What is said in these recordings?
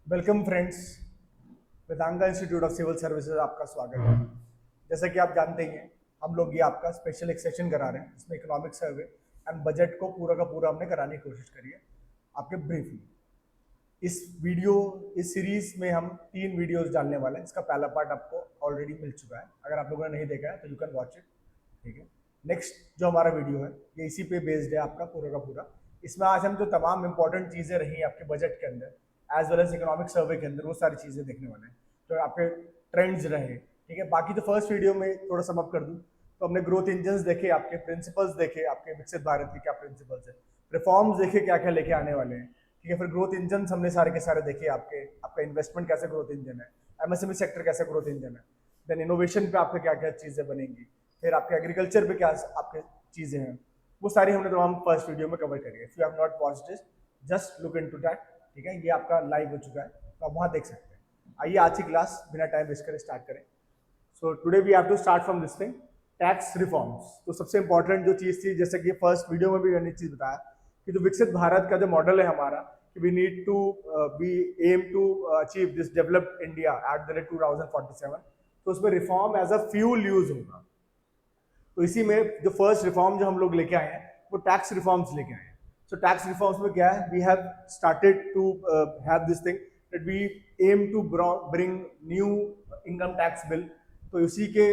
Welcome friends, Vedanga institute of civil services आपका स्वागत है। जैसा कि आप जानते ही हैं, हम लोग ये आपका स्पेशल एक सेशन करा रहे हैं जिसमें इकोनॉमिक सर्वे एंड बजट को पूरा का पूरा हमने कराने की कोशिश करी है आपके ब्रीफली। इस सीरीज में हम 3 वीडियोस डालने वाले हैं। इसका पहला पार्ट आपको ऑलरेडी मिल चुका है, अगर आप लोगों ने नहीं देखा है तो यू कैन वॉच इट। ठीक है, नेक्स्ट जो हमारा वीडियो है ये इसी पे बेस्ड है आपका पूरा का पूरा। इसमें आज हम जो तमाम इंपॉर्टेंट चीज़ें रही आपके बजट के अंदर as well as economic survey के अंदर, वो सारी चीज़ें देखने वाले हैं तो आपके ट्रेंड्स रहे। ठीक है, बाकी तो फर्स्ट वीडियो में थोड़ा सम अप कर दूँ तो हमने ग्रोथ इंजन्स देखे, आपके प्रिंसिपल्स देखे, आपके विकसित भारत के क्या प्रिंसिपल्स है, रिफॉर्म्स देखे क्या क्या लेके आने वाले हैं। ठीक है, फिर ग्रोथ इंजन हमने सारे के सारे देखे, आपका इन्वेस्टमेंट कैसे ग्रोथ इंजन है, एमएसएमई सेक्टर कैसे ग्रोथ इंजन है, देन इनोवेशन पे आपके क्या क्या चीज़ें बनेंगी, फिर आपके एग्रीकल्चर पे क्या आपके चीज़ें हैं, वो सारी हमने तमाम फर्स्ट वीडियो में कवर करी है। If you have not watched this, just look into that. ठीक है, ये आपका लाइव हो चुका है तो आप वहाँ देख सकते हैं। आइए आज की क्लास बिना टाइम वेस्ट करे स्टार्ट करें। So today we have to start from this thing, tax reforms. तो सबसे इंपॉर्टेंट जो चीज़ थी, जैसे कि फर्स्ट वीडियो में भी मैंने चीज़ बताया कि जो विकसित भारत का जो मॉडल है हमारा, we need to be aim to achieve this developed India at the rate 2047। तो उसमें reform as a fuel use होगा। तो इसी में जो फर्स्ट रिफॉर्म जो हम लोग लेके आए हैं वो टैक्स रिफॉर्म्स लेके आए हैं। सो टैक्स रिफॉर्म्स में क्या है, we have started to have this thing that we aim to bring new income tax bill. तो उसी के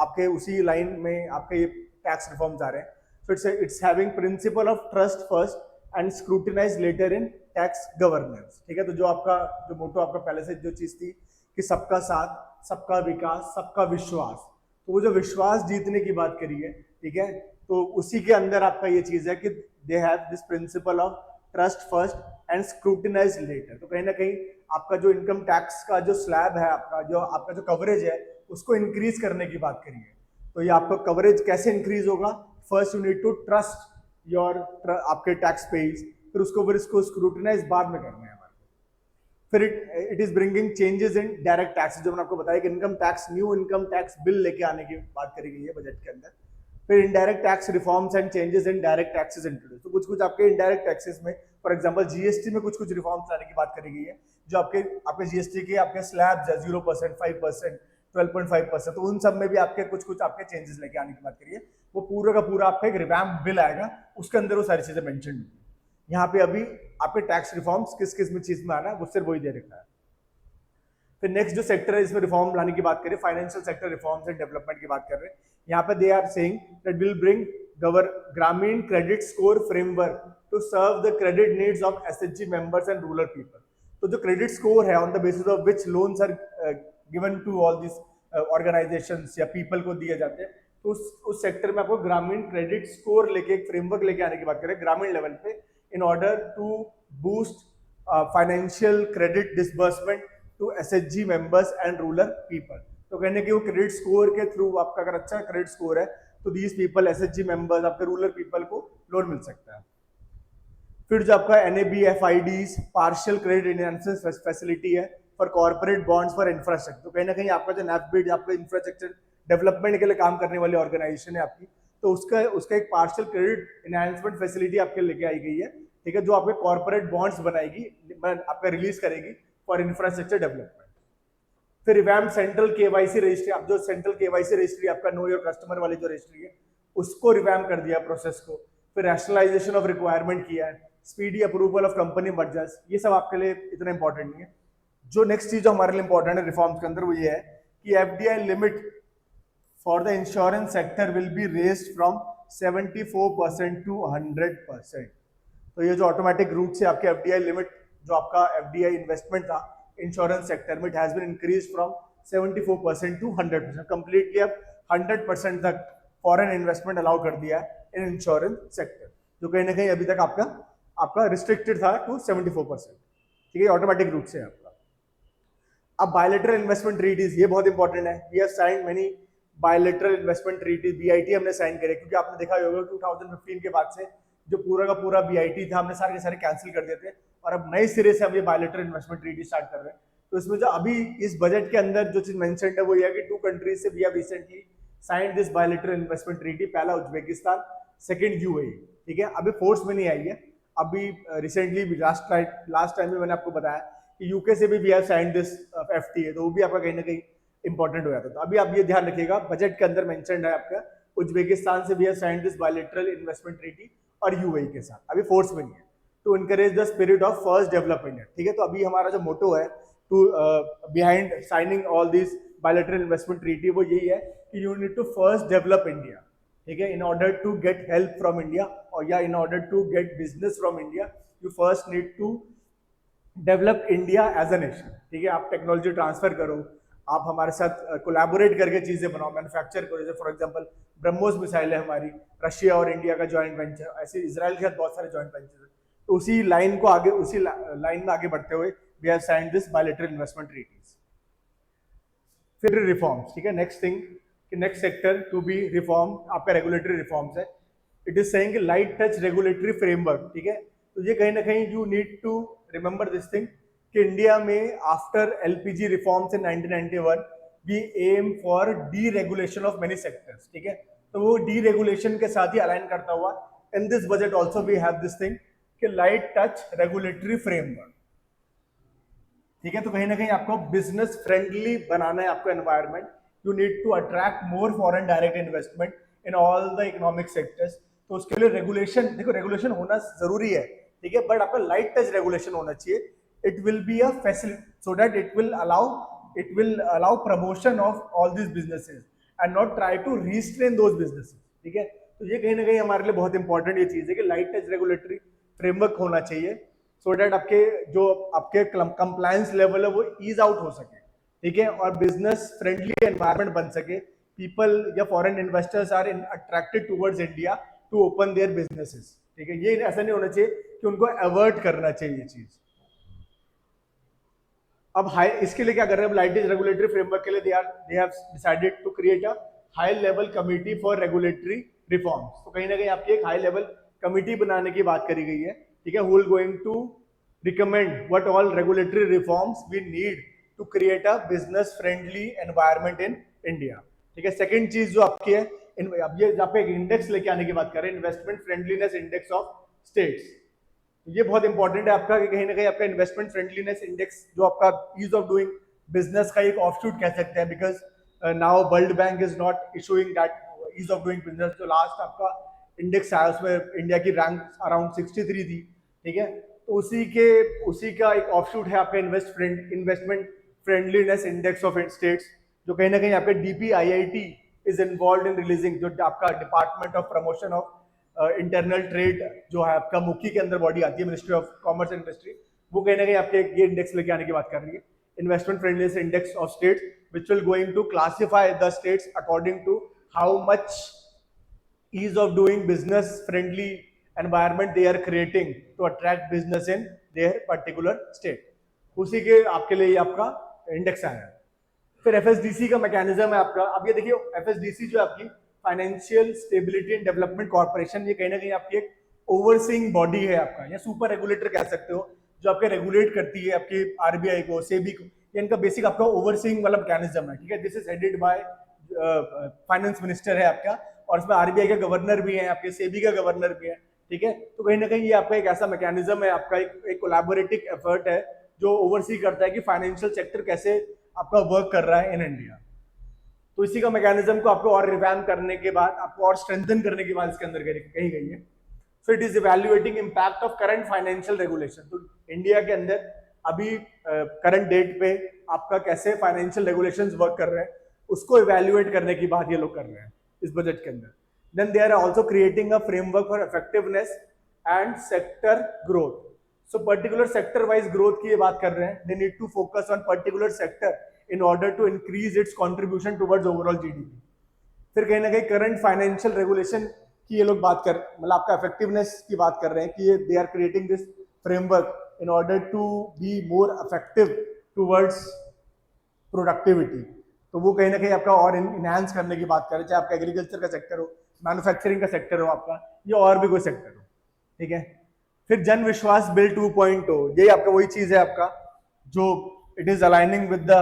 आपके उसी लाइन में आपके ये टैक्स रिफॉर्म्स आ रहे हैं। So it's having principle of trust first and scrutinise later in tax governance. ठीक है, तो जो मोटो आपका पहले से जो चीज थी कि सबका साथ, सबका विकास, सबका विश्वास, तो वो जो विश्वास जीतने की बात करी है, ठीक है, तो उसी के अंदर आपका ये चीज है कि they have this principle of trust first and scrutinise later. तो कहीं ना कहीं आपका जो इनकम टैक्स का जो स्लैब है, आपका जो कवरेज है, उसको इंक्रीज करने की बात करी है। तो ये आपका कवरेज कैसे इंक्रीज होगा, first you need to trust your आपके टैक्स पेज, फिर इसको स्क्रूटिनाइज बाद में करना है। फिर it is bringing changes in direct tax, जो मैंने आपको बताया कि income tax, new income tax bill लेके आने की बात करी गई है बजट के अंदर। फिर indirect tax reforms and changes in direct taxes introduce. तो कुछ कुछ आपके इनडायरेक्ट टैक्सेस में, फॉर एग्जांपल जीएसटी में कुछ कुछ रिफॉर्म्स लाने की बात करी गई है। जो आपके जीएसटी के आपके स्लैब्स है 0%, 5%, 12.5%, तो उन सब में भी आपके कुछ कुछ आपके चेंजेस लेके आने की बात करिए। वो पूरा का पूरा आपका एक रिवैम्प बिल आएगा, उसके अंदर वो सारी चीजें मेंशन होंगी। यहाँ पे अभी आपके टैक्स रिफॉर्म्स किस किस में चीज में आना है वो सिर्फ वही दे रखा है। फिर नेक्स्ट जो सेक्टर है इसमें रिफॉर्म लाने की बात करें, financial sector reforms and development की बात कर रहे हैं। यहाँ पे they are saying that will bring ग्रामीण credit score framework to serve the credit needs of SHG members and rural people. तो जो क्रेडिट स्कोर है on the basis of which loans are given to all this organisations या people को दिए जाते हैं, तो उस सेक्टर में आपको ग्रामीण क्रेडिट स्कोर लेके एक फ्रेमवर्क लेके आने की बात करें ग्रामीण लेवल पे, in order to boost financial credit disbursement to SHG members and rural people. तो कहने की वो क्रेडिट स्कोर के थ्रू आपका अगर अच्छा क्रेडिट स्कोर है तो दीज पीपल, एसएचजी मेंबर्स, आपके रूरल पीपल को लोन मिल सकता है। फिर जो आपका एनएबीएफआईडीज पार्शियल क्रेडिट एनहांसमेंट फैसिलिटी है for corporate bonds for infrastructure. तो कहीं ना कहीं आपका जो नैफबिड आपका इंफ्रास्ट्रक्चर डेवलपमेंट के लिए काम करने वाली ऑर्गेनाइजेशन है आपकी, तो उसका एक पार्शियल क्रेडिट एनहांसमेंट फैसिलिटी आपके लेके आई गई है। ठीक है, जो आपके कॉर्पोरेट बॉन्ड्स बनाएगी, आपका रिलीज करेगी फॉर इंफ्रास्ट्रक्चर डेवलपमेंट। फिर रिवैम्प सेंट्रल केवाईसी रजिस्ट्री, आप जो सेंट्रल केवाईसी रजिस्ट्री आपका नो योर कस्टमर वाली जो रजिस्ट्री है, उसको रिवैम्प कर दिया प्रोसेस को। फिर रैशनलाइजेशन ऑफ रिक्वायरमेंट किया है, speedy approval of company mergers. ये सब आपके लिए इतना इंपॉर्टेंट नहीं है। जो नेक्स्ट चीज जो हमारे लिए इंपॉर्टेंट है रिफॉर्म्स के अंदर, वो ये है कि FDI limit for the insurance sector will be raised from 74% to 100%। तो ये जो ऑटोमेटिक रूट से आपके एफडीआई लिमिट, जो आपका एफडीआई इन्वेस्टमेंट था इंश्योरेंस सेक्टर में, it has been increase from 74% to 100%। Completely अब 100% तक फॉरेन इन्वेस्टमेंट अलाउ कर दिया है इन इंश्योरेंस सेक्टर, जो कहीं ना कहीं अभी तक आपका रिस्ट्रिक्टेड था टू 74%। ठीक है, ऑटोमेटिक रूट से आपका। अब बायलेटरल इन्वेस्टमेंट ट्रीटीज, ये बहुत इंपॉर्टेंट है। We have signed many bilateral investment treaties, BIT हमने साइन करे, क्योंकि आपने देखा होगा 2015 के बाद से जो पूरा का पूरा बीआईटी था, हमने सारे के सारे कैंसिल कर दिए थे, और अब नए सिरे से हम ये बायलेटरल इन्वेस्टमेंट ट्रीटी स्टार्ट कर रहे हैं। तो इसमें जो अभी इस बजट के अंदर जो चीज मेंशन्ड है वो ये है कि 2 कंट्रीज से we have recently signed this bilateral investment treaty. पहला उज्बेकिस्तान, सेकंड यूएई। ठीक है, अभी फोर्स में नहीं आई है, अभी रिसेंटली लास्ट टाइम में मैंने आपको बताया कि यूके से भी we have signed this FTA, तो वो भी आपका कहीं ना कहीं इंपॉर्टेंट हो जाता है। तो अभी आप ये ध्यान रखिएगा, बजट के अंदर मेंशन्ड है आपका उज्बेकिस्तान से we have signed this bilateral investment treaty और यूएई के साथ, अभी फोर्स में नहीं है, to encourage the spirit of first develop India. ठीक है, तो अभी हमारा जो मोटो है to behind signing all this bilateral investment treaty वो यही है कि you need to first develop India. ठीक है, in order to get help from India और या in order to get business from India you first need to develop India as a nation. ठीक है, आप टेक्नोलॉजी ट्रांसफर करो, आप हमारे साथ कोलैबोरेट करके चीजें बनाओ, मैन्युफैक्चर करो। जैसे फॉर एग्जांपल ब्रह्मोस मिसाइल है हमारी, रशिया और इंडिया का जॉइंट वेंचर, ऐसे इसराइल के साथ बहुत सारे जॉइंट वेंचर है। तो उसी लाइन को आगे, उसी लाइन में आगे बढ़ते हुए we have signed this bilateral investment treaties. फिर रिफॉर्म्स, ठीक है, नेक्स्ट थिंग कि next sector to be reform आपका रेगुलेटरी रिफॉर्म्स है। It is saying light touch regulatory framework. ठीक है, तो ये कहीं ना कहीं you need to remember this thing कि इंडिया में after LPG reforms in 1991 we aim for deregulation of many sectors. ठीक है, तो वो डी रेगुलेशन के साथ ही अलाइन करता हुआ in this budget also we have this thing कि लाइट टच रेगुलेटरी फ्रेमवर्क। ठीक है, तो कहीं ना कहीं आपको बिजनेस फ्रेंडली बनाना है आपको environment. You need to attract more foreign direct investment in all the economic sectors. तो उसके लिए रेगुलेशन, देखो रेगुलेशन होना जरूरी है, ठीक है, बट आपका लाइट टच रेगुलेशन होना चाहिए। It will be a facility so that it will allow promotion of all this businesses and not try to restrain those businesses. ठीक है, तो ये कहीं ना कहीं हमारे लिए बहुत इंपॉर्टेंट ये चीज है कि लाइट टच रेगुलेटरी फ्रेमवर्क होना चाहिए सो डैट आपके जो आपके कंप्लायंस लेवल है वो ईज आउट हो सके। ठीक है, और बिजनेस फ्रेंडली एनवायरनमेंट बन सके, पीपल या foreign investors are attracted towards India to open their businesses. ठीक है, ये ऐसा नहीं होना चाहिए कि उनको अवॉइड करना चाहिए ये चीज। अब हाई इसके लिए क्या कर रहे हैं, लाइट रेगुलेटरी फ्रेमवर्क के लिए they have decided to create a high level committee for regulatory reforms. तो कहीं ना कहीं आपकी एक हाई लेवल कमिटी बनाने की बात करी गई है। ठीक है, who will going to recommend what all regulatory reforms we need to create a business friendly environment in India. ठीक है, सेकंड चीज जो आपकी है, अब ये जहाँ पे एक इंडेक्स लेके आने की बात कर रहे हैं, investment friendliness index of states. ये बहुत इंपॉर्टेंट है आपका कि कहीं ना कहीं आपका इन्वेस्टमेंट फ्रेंडलीनेस इंडेक्स जो आपका ईज ऑफ डूइंग बिजनेस का एक ऑफशूट कह सकते हैं, because now World Bank is not issuing that ease of doing business. जो लास्ट आपका इंडेक्स आया उसमें इंडिया की रैंक अराउंड 63 थी। ठीक है, तो उसी का एक ऑफशूट है आपका investment friendliness index of states, जो कहीं ना कहीं आपके DPIIT is involve in releasing, जो आपका department of promotion of internal trade जो है आपका मुखी के अंदर बॉडी आती है, ministry of commerce and industry, वो कहीं ना कहीं आपके ये इंडेक्स लेके आने की बात कर रही है, investment friendliness index of states, which will going to classify the states according to how much ease of doing business friendly environment they are creating to attract business in their particular state। उसी के आपके लिए आपका index आया है। फिर FSDC का mechanism है आपका। अब ये देखिए FSDC जो आपकी financial stability and development corporation, ये कहीं ना कहीं आपकी एक ओवरसीइंग बॉडी है आपका, या सुपर रेगुलेटर कह सकते हो, जो आपके रेगुलेट करती है आपकी RBI को, सेबी को। इनका बेसिक आपका ओवरसीइंग वाला मैकेनिज्म है। ठीक है, this is headed by finance minister है आपका, और इसमें RBI का गवर्नर भी है, आपके सेबी का गवर्नर भी है। ठीक है, तो कहीं ना कहीं ये आपका एक ऐसा मैकेनिज्म है, आपका एक कोलैबोरेटिव एफर्ट है जो ओवरसी करता है कि फाइनेंशियल सेक्टर कैसे आपका वर्क कर रहा है इन इंडिया। तो इसी का मैकेनिज्म को आपको और रिवैम्प करने के बाद, आपको और स्ट्रेंथन करने के बाद इसके अंदर कही गई है। So it is evaluating impact of current financial regulation. तो इंडिया के अंदर अभी करंट डेट पे आपका कैसे फाइनेंशियल रेगुलेशंस वर्क कर रहे हैं, उसको इवैल्यूएट करने की बात ये लोग कर रहे हैं इस बजट के अंदर। Then they are also creating a framework for effectiveness and sector growth. So particular sector wise growth की ये बात कर रहे हैं। They need to focus on particular sector in order to increase its contribution towards overall GDP। फिर कहीं ना कहीं करंट फाइनेंशियल रेगुलेशन की ये लोग बात कर, मतलब आपका इफेक्टिवनेस की बात कर रहे हैं कि they are creating this framework in order to be more effective towards productivity. तो वो कहीं ना कहीं आपका और इनहांस करने की बात कर रहे हैं, चाहे आपका एग्रीकल्चर का सेक्टर हो, मैन्युफैक्चरिंग का सेक्टर हो आपका, या और भी कोई सेक्टर हो। ठीक है, फिर जन विश्वास बिल 2.0, यही आपका वही चीज है आपका जो it is aligning with the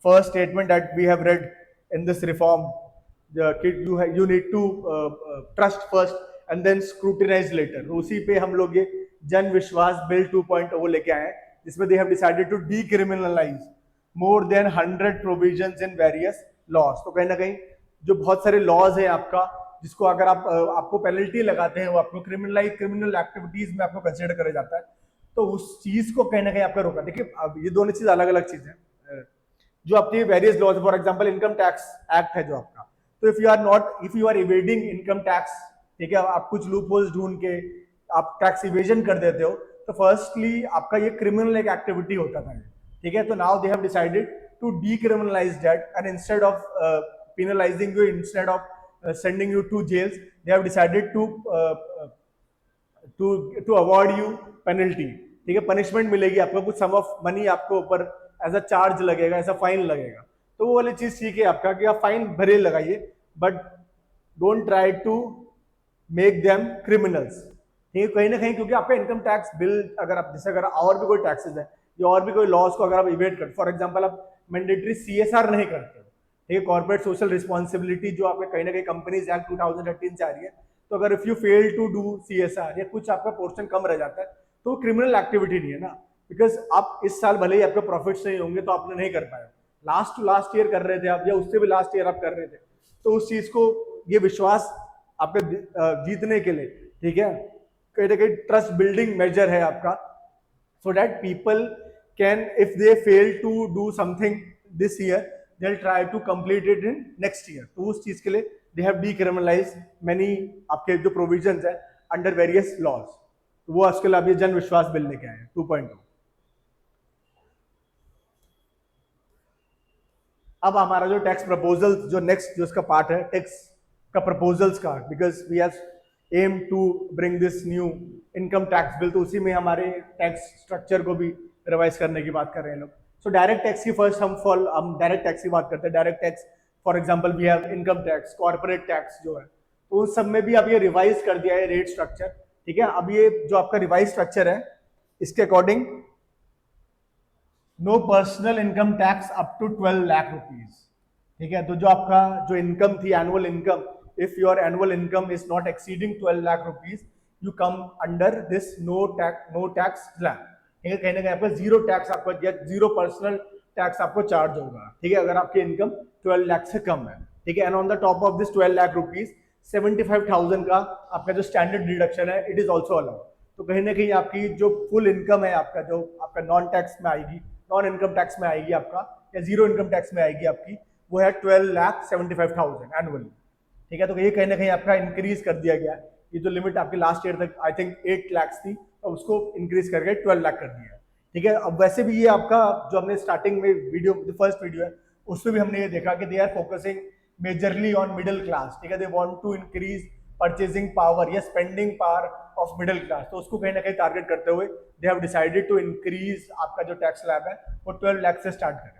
first statement that we have read in this reform, you need to trust first and then scrutinize later। उसी पे हम लोग ये जन विश्वास बिल 2.0 लेके आए हैं, इसमें they have decided to decriminalise more than 100 provisions in various laws. तो कहीं ना कहीं जो बहुत सारे लॉज है आपका, जिसको अगर आप आपको पेनल्टी लगाते हैं, वो आपको क्रिमिनल एक्टिविटीज में आपको कंसिडर करा जाता है, तो उस चीज को कहीं ना कहीं आपका रोका। देखिए अब ये दोनों चीज अलग अलग चीज है। जो आपकी various laws, for example income tax act है जो आपका, तो if you are evading income tax, ठीक है, आप कुछ लूप होल्स ढूंढ के आप टैक्स इवेजन कर देते हो, तो फर्स्टली आपका ये क्रिमिनल एक एक्टिविटी होता था, ठीक है। तो now they have decided to decriminalise that, and instead of penalizing you, instead of sending you to jails, they have decided to award you penalty, ठीक है, पनिशमेंट मिलेगी आपको, कुछ सम ऑफ मनी आपको ऊपर एज अ चार्ज लगेगा, ऐसा fine लगेगा। तो वो वाली चीज ठीक है आपका कि आप फाइन भरे लगाइए, but don't try to make them criminals, ठीक है, कहीं ना कहीं, क्योंकि आपका इनकम टैक्स बिल अगर आप जैसे अगर और भी कोई टैक्सेस है या और भी कोई लॉज को अगर आप इवेट करते, फॉर एग्जांपल आप मैंडेटरी सीएसआर नहीं करते, ठीक है, कॉर्पोरेट सोशल रिस्पॉन्सिबिलिटी जो आपके कहीं ना कहीं कंपनीज एक्ट 2013 से आ रही है, तो अगर if you fail to do CSR या कुछ आपका पोर्शन कम रह जाता है, तो क्रिमिनल एक्टिविटी नहीं है ना, बिकॉज आप इस साल भले ही आपके प्रॉफिट्स नहीं होंगे तो आपने नहीं कर पाए, लास्ट ईयर कर रहे थे आप, या उससे भी लास्ट ईयर आप कर रहे थे, तो उस चीज को ये विश्वास आपके जीतने के लिए, ठीक है, कहीं ना कहीं ट्रस्ट बिल्डिंग मेजर है आपका, so that people can, if they fail to do something this year, they'll try to complete it in next year। तो उस चीज के लिए they have decriminalized many आपके जो provisions है under various laws। तो वो आजकल अभी जन विश्वास बिल लेके आए हैं 2.2। अब हमारा जो टैक्स प्रपोजल जो नेक्स्ट जो इसका पार्ट है टैक्स का प्रपोजल्स का, because we have aim to bring this new income tax bill, तो उसी में हमारे टैक्स स्ट्रक्चर को भी रिवाइज करने की बात कर रहे हैं लोग। सो डायरेक्ट टैक्स की फर्स्ट हम डायरेक्ट टैक्स की बात करते हैं। Direct tax for example we have income tax, corporate tax जो है, तो उस सब में भी अब ये रिवाइज कर दिया है रेट स्ट्रक्चर, ठीक है। अब ये जो आपका रिवाइज स्ट्रक्चर है, इसके according no personal income tax up to 12 lakh rupees, ठीक है। तो जो आपका जो इनकम थी annual income, if your annual income is not exceeding 12 lakh rupees, you come under this no tax slab, ठीक है। कहीं ना कहीं आपका जीरो टैक्स आपको या जीरो पर्सनल टैक्स आपको चार्ज होगा, ठीक है, अगर आपकी इनकम 12 लाख से कम है, ठीक है। And on the top of this 12 lakh rupees 75,000 का आपका जो स्टैंडर्ड डिडक्शन है, इट इज ऑल्सो अलाउड। तो कहीं ना कहीं आपकी जो फुल इनकम है आपका, जो आपका नॉन टैक्स में आएगी, नॉन इनकम टैक्स में आएगी आपका, या जीरो इनकम टैक्स में आएगी आपकी, वो है 12,75,000 एनुअली, ठीक है। तो ये कहीं ना कहीं आपका इंक्रीज कर दिया गया, ये जो लिमिट आपकी लास्ट ईयर तक आई थिंक 8 लाख थी, तो उसको इंक्रीज करके 12 लाख कर दिया, ठीक है। अब वैसे भी ये आपका जो हमने स्टार्टिंग में वीडियो, जो फर्स्ट वीडियो है, उसमें भी हमने ये देखा कि they are focusing majorly on middle class, ठीक है। They want to increase purchasing power या spending power of middle class, तो उसको कहीं ना कहीं टारगेट करते हुए they have decided to increase आपका जो टैक्स स्लैब है वो 12 लाख से स्टार्ट करें।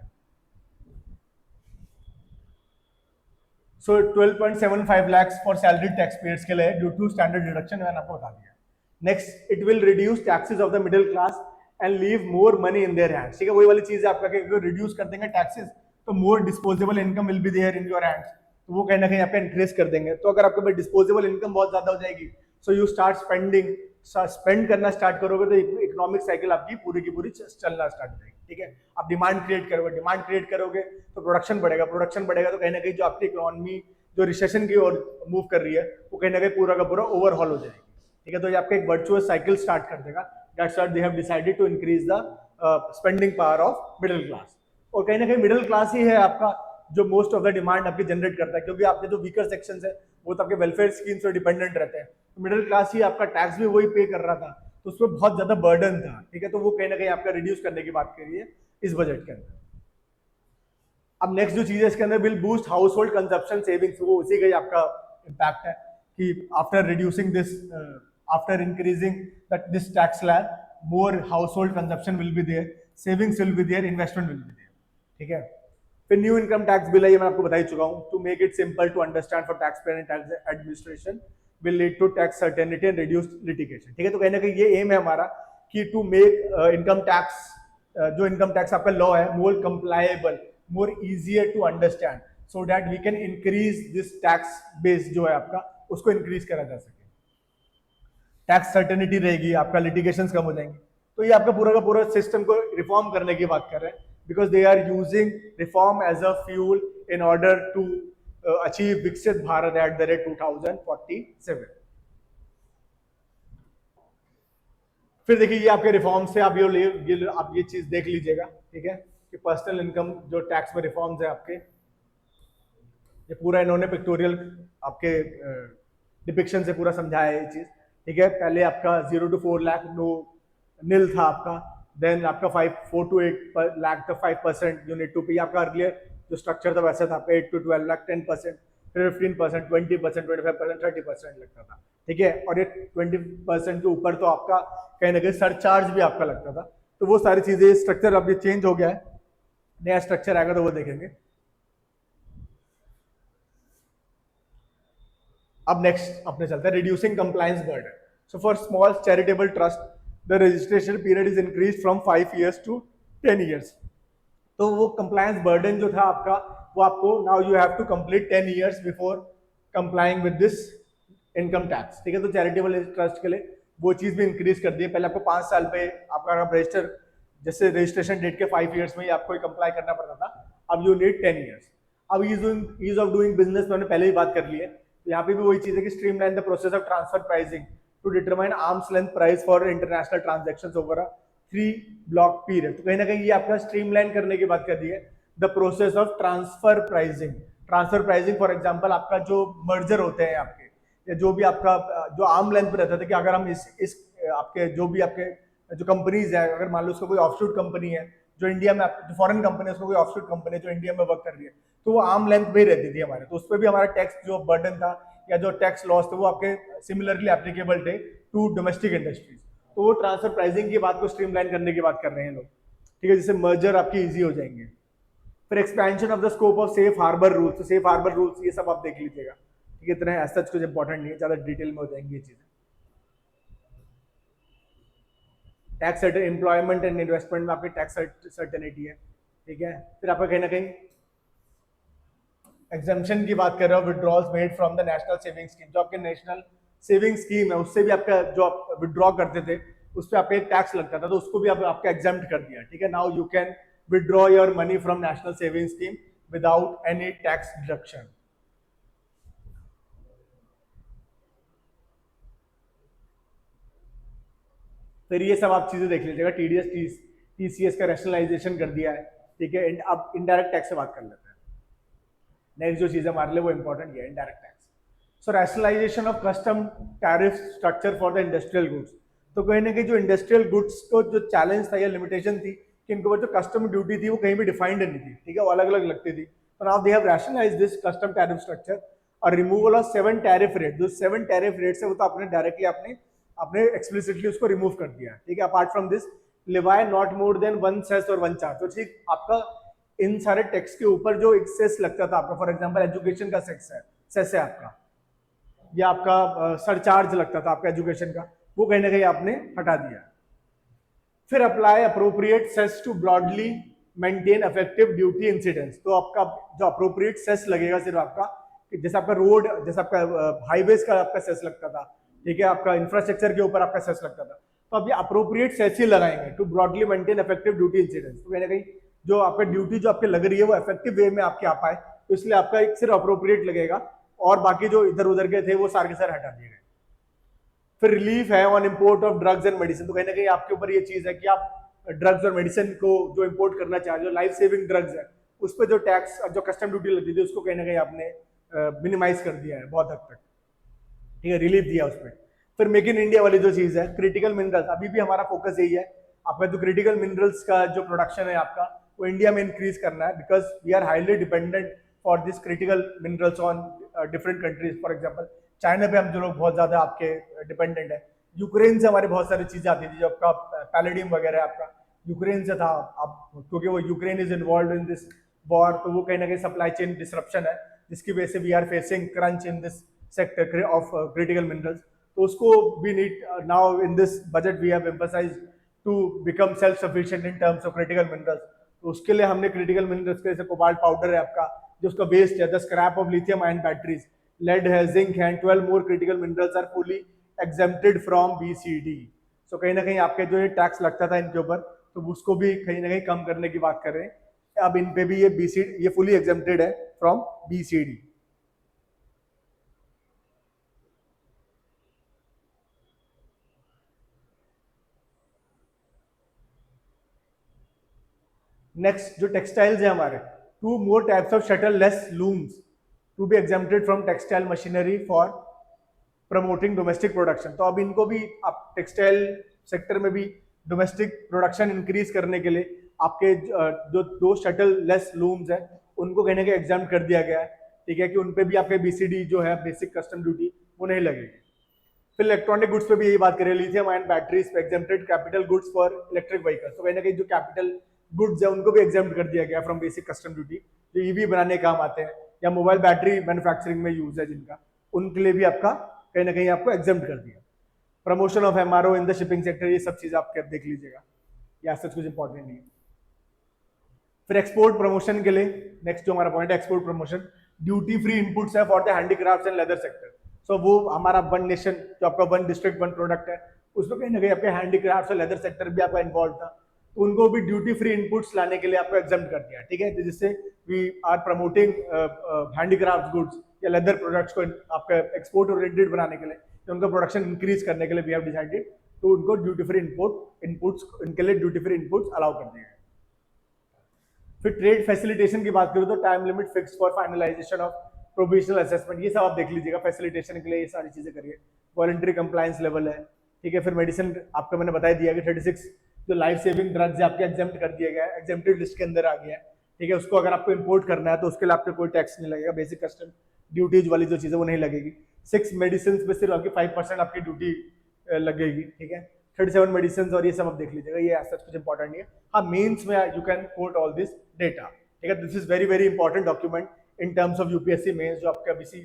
सो 12.75 lakhs for salary tax payers के लिए ड्यू टू स्टैंडर्ड डिडक्शन, मैंने आपको बता दिया। Next, it will reduce taxes of the middle class and leave more money in their hands, ठीक है। वही वाली चीज है आपका कि रिड्यूस कर देंगे टैक्सेस, तो more disposable income will be there in your hands, तो वो कहीं ना कहीं आपका इंक्रीज कर देंगे। तो अगर आपके पास डिस्पोजेबल इनकम बहुत ज्यादा हो जाएगी, सो यू स्टार्ट स्पेंड करना स्टार्ट करोगे, तो इकोनॉमिक साइकिल आपकी पूरी की पूरी चलना स्टार्ट हो जाएगी, ठीक है। आप डिमांड क्रिएट करोगे तो प्रोडक्शन बढ़ेगा तो कहीं ना कहीं जो आपकी इकोनॉमी जो रिसेशन की ओर मूव कर रही है, वो कहीं ना कहीं पूरा का पूरा ओवरहॉल हो जाएगी, ठीक है। तो ये आपका एक वर्चुअस साइकिल स्टार्ट कर देगा। That's why they have decided to increase the spending power of middle class, और कहीं ना कहीं मिडिल क्लास ही है आपका जो मोस्ट ऑफ द डिमांड आपकी जनरेट करता है, क्योंकि आपके जो वीकर सेक्शंस है वो तो आपके वेलफेयर स्कीम से डिपेंडेंट रहते हैं, तो मिडिल क्लास ही आपका टैक्स भी वही पे कर रहा था, तो उसमें बहुत ज्यादा बर्डन था, ठीक है। तो वो कहीं ना कहीं आपका रिड्यूस करने की बात करिए इस बजट के अंदर। अब नेक्स्ट जो चीज है इसके अंदर, will boost household consumption savings, वो उसी का ही आपका इम्पैक्ट है कि after reducing this, after increasing this tax slab, more household consumption will be there, savings will be there, investment will be there, ठीक है। फिर न्यू इनकम टैक्स बिल है, ये मैं आपको बता ही चुका हूं। To make it simple to understand for taxpayer and tax administration will lead to tax certainty and reduce litigation, ठीक है। तो कहीं ना कहीं ये एम है हमारा कि टू मेक इनकम टैक्स, जो इनकम टैक्स आपका लॉ है, more compliable, more easier to understand, so that we can increase this tax base जो है आपका, उसको इंक्रीज करा जा सके। टैक्स सर्टेनिटी रहेगी, आपका लिटिगेशंस कम हो जाएंगे, तो ये आपका पूरा का पूरा सिस्टम को रिफॉर्म करने की बात कर रहे हैं, because they are using reform as a fuel in order to achieve विकसित भारत एट द रेट 2047। फिर देखिए ये आपके रिफॉर्म से आप आप ये चीज देख लीजिएगा, ठीक है, कि पर्सनल इनकम जो टैक्स में रिफॉर्म्स है आपके, ये पूरा इन्होंने पिक्टोरियल आपके डिपिक्शन से पूरा समझाया है ये चीज, ठीक है। पहले आपका 0 to 4 लाख नो नील था आपका, देन आपका 4 to 8 लाख तक 5% यू नीड टू पे, आपका अर्लियर जो स्ट्रक्चर था वैसा था आपका 8 to 12 लाख 10%, फिर 15%, 20%, 25%, 30% लगता था, ठीक है। और ये 20% के ऊपर तो आपका कहीं ना कहीं सरचार्ज भी आपका लगता था। तो वो सारी चीजें स्ट्रक्चर अब ये चेंज हो गया है, नया स्ट्रक्चर आएगा तो वो देखेंगे। अब नेक्स्ट अपने चलते हैं reducing compliance burden. So for small charitable trust the registration period is increase from 5 years to 10 years। तो वो कंप्लायंस बर्डन जो था आपका, वो आपको now you have to complete 10 years before complying with this income tax, ठीक है। तो चैरिटेबल ट्रस्ट के लिए वो चीज भी इंक्रीज कर दी है। पहले आपको 5 साल पे आपका रजिस्टर, जैसे रजिस्ट्रेशन डेट के 5 years में ही आपको कंप्लाई करना पड़ता था, अब यू नीड 10 years। अब ईज ऑफ डूइंग बिजनेस मैंने पहले ही बात कर ली है, तो यहाँ पे भी वही चीज है कि streamline the process of transfer pricing to determine arms length price for international transactions over a 3 block period. तो कहीं ना कहीं ये आपका स्ट्रीमलाइन करने की बात कर दी है, the process of transfer pricing. Transfer pricing for example आपका जो मर्जर होते हैं आपके, या जो भी आपका जो आर्म लेंथ पे रहता था कि अगर हम इस आपके जो भी आपके जो कंपनीज है, अगर मान लो उसका कोई ऑफशूट कंपनी है जो इंडिया में, जो फॉरेन कंपनी है उसका कोई ऑफशूट कंपनी है जो इंडिया में वर्क कर रही है, तो वो आर्म लेंथ पे ही रहती थी हमारे, तो उस पर भी हमारा टैक्स जो बर्डन था या जो टैक्स लॉस थे वो आपके सिमिलरली एप्लीकेबल थे टू डोमेस्टिक इंडस्ट्रीज। तो वो ट्रांसफर प्राइसिंग की बात को स्ट्रीमलाइन करने की बात कर रहे हैं लोग, ठीक है, जिससे मर्जर आपकी ईजी हो जाएंगे। फिर expansion of the scope of safe harbour rules, तो सेफ हार्बर रूल्स ये सब आप देख लीजिएगा, ठीक है, इतने ऐसा कुछ इंपॉर्टेंट नहीं है, ज्यादा डिटेल में हो जाएंगी ये चीजें। टैक्स एम्प्लॉयमेंट एंड इन्वेस्टमेंट में आपकी टैक्स सर्टेनिटी है, ठीक है। फिर आपका कहीं ना कहीं एग्जाम्पशन की बात कर रहे हो, withdrawals made from the national saving scheme, जो आपके नेशनल सेविंग स्कीम है उससे भी आपका जो आप विड्रॉ करते थे उस पर आपका एक टैक्स लगता था, तो उसको भी आपका एग्जाम्प्ट कर दिया, ठीक है। Now you can withdraw your money from national saving scheme without any tax deduction. फिर ये सब आप चीजें देख लीजिएगा, टीडीएस टीसीएस का रैशनलाइजेशन कर दिया है, ठीक है। अब इनडायरेक्ट टैक्स से बात कर लेते हैं। नेक्स्ट जो चीज है हमारे लिए वो इंपॉर्टेंट है, indirect tax. So rationalisation of custom tariff structure for the industrial goods. तो कहीं ना कहीं जो इंडस्ट्रियल गुड्स को जो चैलेंज था या लिमिटेशन थी कि इनके ऊपर जो कस्टम ड्यूटी थी वो कहीं भी डिफाइंड नहीं थी, ठीक है, वो अलग अलग लगती थी। तो now they have rationalised this custom tariff structure और रिमूवल ऑफ 7 टैरिफ रेट। जो 7 टैरिफ रेट्स है वो तो आपने डायरेक्टली आपने एक्सप्लिसिटली उसको रिमूव कर दिया, ठीक है। Apart from this levy not more than 1 cess और 1 चार्ज। तो ठीक आपका इन सारे टैक्स के ऊपर जो एक सेस लगता था आपका, फॉर एग्जांपल एजुकेशन का सेस है आपका, या आपका सरचार्ज लगता था आपका एजुकेशन का, वो कहीं ना कहीं आपने हटा दिया। फिर apply appropriate cess to broadly maintain effective duty incidence. तो आपका जो अप्रोप्रिएट सेस लगेगा सिर्फ आपका, जैसे आपका रोड, जैसे आपका हाईवेज का आपका सेस लगता था, ठीक है, आपका इंफ्रास्ट्रक्चर के ऊपर आपका सेस लगता था, तो अब ये अप्रोप्रिएट सेस ही लगाएंगे to broadly maintain effective duty incidence. तो कहीं ना कहीं जो आपका ड्यूटी जो आपके लग रही है वो इफेक्टिव वे में आपके आ पाए, तो इसलिए आपका एक सिर्फ अप्रोप्रिएट लगेगा और बाकी जो इधर उधर के थे वो सारे के सारे हटा दिए गए। फिर रिलीफ है on import of drugs and medicine. तो कहीं ना कहीं आपके ऊपर ये चीज है कि आप ड्रग्स और मेडिसिन को जो इंपोर्ट करना चाह रहे हो, लाइफ सेविंग ड्रग्स है, उस पर जो टैक्स जो कस्टम ड्यूटी लगती थी उसको कहीं ना कहीं आपने मिनिमाइज कर दिया है बहुत हद तक, ठीक है, रिलीफ दिया उस पर। फिर मेक इन इंडिया वाली जो चीज है, क्रिटिकल मिनरल्स, अभी भी हमारा फोकस यही है, आपका जो क्रिटिकल मिनरल्स का जो प्रोडक्शन है आपका वो इंडिया में इंक्रीज करना है, because we are highly dependent for this critical minerals on different countries. For example China पे हम जो लोग बहुत ज्यादा आपके डिपेंडेंट है, यूक्रेन से हमारी बहुत सारी चीजें आती थी, जो आपका पैलेडियम वगैरह आपका यूक्रेन से था, अब क्योंकि वो Ukraine is involve in this war, तो वो कहीं ना कहीं सप्लाई चेन डिसरप्शन है, जिसकी वजह से we are facing crunch in this sector of critical minerals. तो उसको we need now in this budget we have emphasized to become self sufficient in terms of critical minerals. तो उसके लिए हमने क्रिटिकल मिनरल्स के जैसे कोबाल्ट पाउडर है आपका, जो उसका वेस्ट है, the scrap of lithium ion batteries, lead है, जिंक है, 12 more critical minerals are fully exempted from BCD. सो कहीं ना कहीं आपके जो ये टैक्स लगता था इनके ऊपर, तो उसको भी कहीं ना कहीं कम करने की बात कर रहे हैं। अब इन पे भी ये फुली एग्जेम्प्टेड है फ्रॉम BCD। नेक्स्ट जो टेक्सटाइल्स है हमारे, 2 more types of shuttleless looms to be exempted from textile machinery for promoting domestic production. तो अब इनको भी आप टेक्सटाइल सेक्टर में भी डोमेस्टिक प्रोडक्शन इंक्रीज करने के लिए आपके जो 2 शटल लेस लूम्स है उनको कहीं ना कहीं एग्जाम कर दिया गया है, ठीक है, कि उनपे भी आपके BCD जो है बेसिक कस्टम ड्यूटी वो नहीं लगेगी। फिर इलेक्ट्रॉनिक गुड्स पे भी यही बात करें, लिथियम आयन बैटरीज पे exempted capital goods for electric vehicles. तो कहीं ना कहीं जो कैपिटल गुड्स है उनको भी एग्जाम कर दिया गया फ्रॉम बेसिक कस्टम ड्यूटी, जो EV बनाने काम आते हैं या मोबाइल बैटरी मैन्युफैक्चरिंग में यूज है जिनका, उनके लिए भी आपका कहीं ना कहीं आपको एग्जाम कर दिया। Promotion of MRO in the shipping sector, ये सब चीज आप देख लीजिएगा, या सच कुछ इंपॉर्टेंट नहीं है। फिर एक्सपोर्ट प्रमोशन के लिए नेक्स्ट जो हमारा पॉइंट है export promotion, duty free inputs है for the handicrafts and leather sector. So वो हमारा वन नेशन जो आपका वन डिस्ट्रिक्ट वन प्रोडक्ट है, उसमें कहीं ना कहीं आपके हैंडीक्राफ्ट्स और लेदर सेक्टर भी आपका इन्वॉल्व था, तो उनको भी ड्यूटी फ्री इनपुट्स लाने के लिए आपको एग्जाम कर दिया, ठीक है, जिससे we are promoting handicraft goods या लेदर प्रोडक्ट्स को आपका एक्सपोर्ट ओरिएंटेड बनाने के लिए, उनका प्रोडक्शन इंक्रीज करने के लिए वी हैव डिसाइडेड तो उनको ड्यूटी फ्री इनपुट्स इनके लिए ड्यूटी फ्री इनपुट्स अलाउ कर दिए गए। फिर ट्रेड फैसिलिटेशन की बात करूं तो time limit fix for finalisation of provisional assessment, ये सब आप देख लीजिएगा, फैसिलिटेशन के लिए ये सारी चीजें करिए। वॉलंटरी कंप्लायंस लेवल है, ठीक है। फिर मेडिसिन आपको मैंने बता दिया कि 36 जो लाइफ सेविंग ड्रग्स है आपके एग्जेम्प्ट कर दिया गया है, एग्जेम्प्टेड लिस्ट के अंदर आ गया है, ठीक है। उसको अगर आपको इंपोर्ट करना है तो उसके लिए आपको कोई टैक्स नहीं लगेगा, बेसिक कस्टम ड्यूटीज वाली जो चीज़ है वो नहीं लगेगी। 6 मेडिसिन पे सिर्फ आपकी 5% आपकी ड्यूटी लगेगी, ठीक है। 37 मेडिसिन और ये सब आप देख लीजिएगा, ये ऐसा कुछ इंपॉर्टेंट नहीं है। हाँ, मेंस में you can quote all this data, ठीक है। This is very very important document in terms of UPSC mains, जो आपका इसी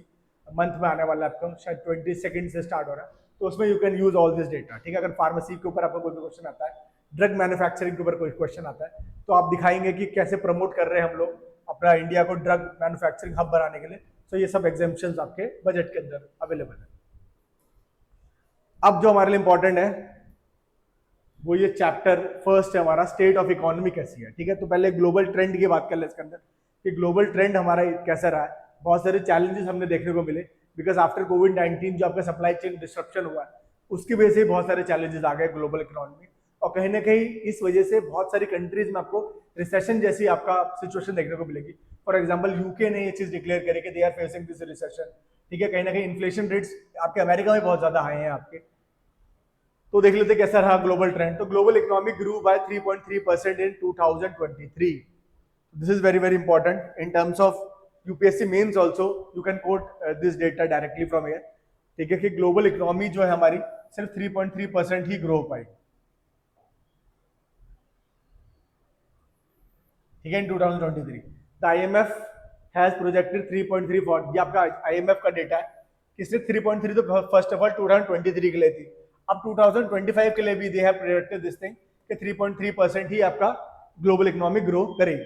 मंथ में आने वाला है, आपका शायद 22 से स्टार्ट हो रहा है, तो उसमें you can use all this data, ठीक है। अगर फार्मेसी के ऊपर आपको कोई भी क्वेश्चन आता है, ड्रग मैन्युफैक्चरिंग के ऊपर कोई क्वेश्चन आता है, तो आप दिखाएंगे कि कैसे प्रमोट कर रहे हैं हम लोग अपना इंडिया को ड्रग मैन्युफैक्चरिंग हब बनाने के लिए, तो ये सब एग्जाम्पशंस आपके बजट के अंदर अवेलेबल है। अब जो हमारे लिए इंपॉर्टेंट है वो ये चैप्टर फर्स्ट है हमारा, स्टेट ऑफ इकोनॉमी कैसी है, ठीक है। तो पहले ग्लोबल ट्रेंड की बात कर ले इसके अंदर कि ग्लोबल ट्रेंड हमारा कैसा रहा है। बहुत सारे चैलेंजेस हमने देखने को मिले बिकॉज आफ्टर कोविड-19 जो आपका सप्लाई चेन डिस्ट्रप्शन हुआ है उसकी वजह से बहुत सारे चैलेंजेस आ गए ग्लोबल इकोनॉमी में, और कहीं ना कहीं इस वजह से बहुत सारी कंट्रीज में आपको रिसेशन जैसी आपका सिचुएशन देखने को मिलेगी। फॉर एग्जाम्पल यूके ने ये चीज डिक्लेयर करी कि they are facing this recession, ठीक है। कहीं ना कहीं इन्फ्लेशन रेट्स आपके अमेरिका में बहुत ज्यादा हाई हैं आपके। तो देख लेते कैसा रहा ग्लोबल ट्रेंड। तो global economy grew by 3.3% in 2023। This is very very important in terms of UPSC mains also, you can quote this data directly from here, ठीक है, कि ग्लोबल इकोनॉमी जो है हमारी सिर्फ 3.3% ही ग्रो हो पाई, ठीक है, इन 2023। The IMF has projected 3.3 for, ये आपका IMF का डेटा है कि सिर्फ 3.3 तो फर्स्ट ऑफ ऑल 2023 के लिए थी। अब 2025 के लिए भी they have projected this thing कि 3.3% ही आपका ग्लोबल इकोनॉमी ग्रो करेगी,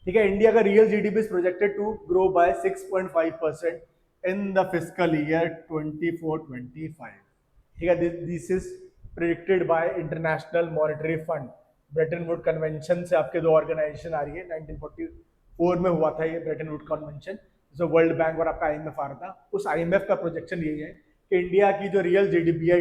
ठीक है। इंडिया का real GDP is projected to grow by 6.5% in the fiscal year 24-25, ठीक है। This is predicted by International Monetary Fund. Bretton Wood convention से आपके दो ऑर्गेनाइजेशन आ रही है, 1944 में हुआ था ये ब्रेटन वुड कन्वेंशन, जो वर्ल्ड बैंक और आपका IMF आ रहा था। उस IMF का प्रोजेक्शन यही है कि इंडिया की जो रियल GDP है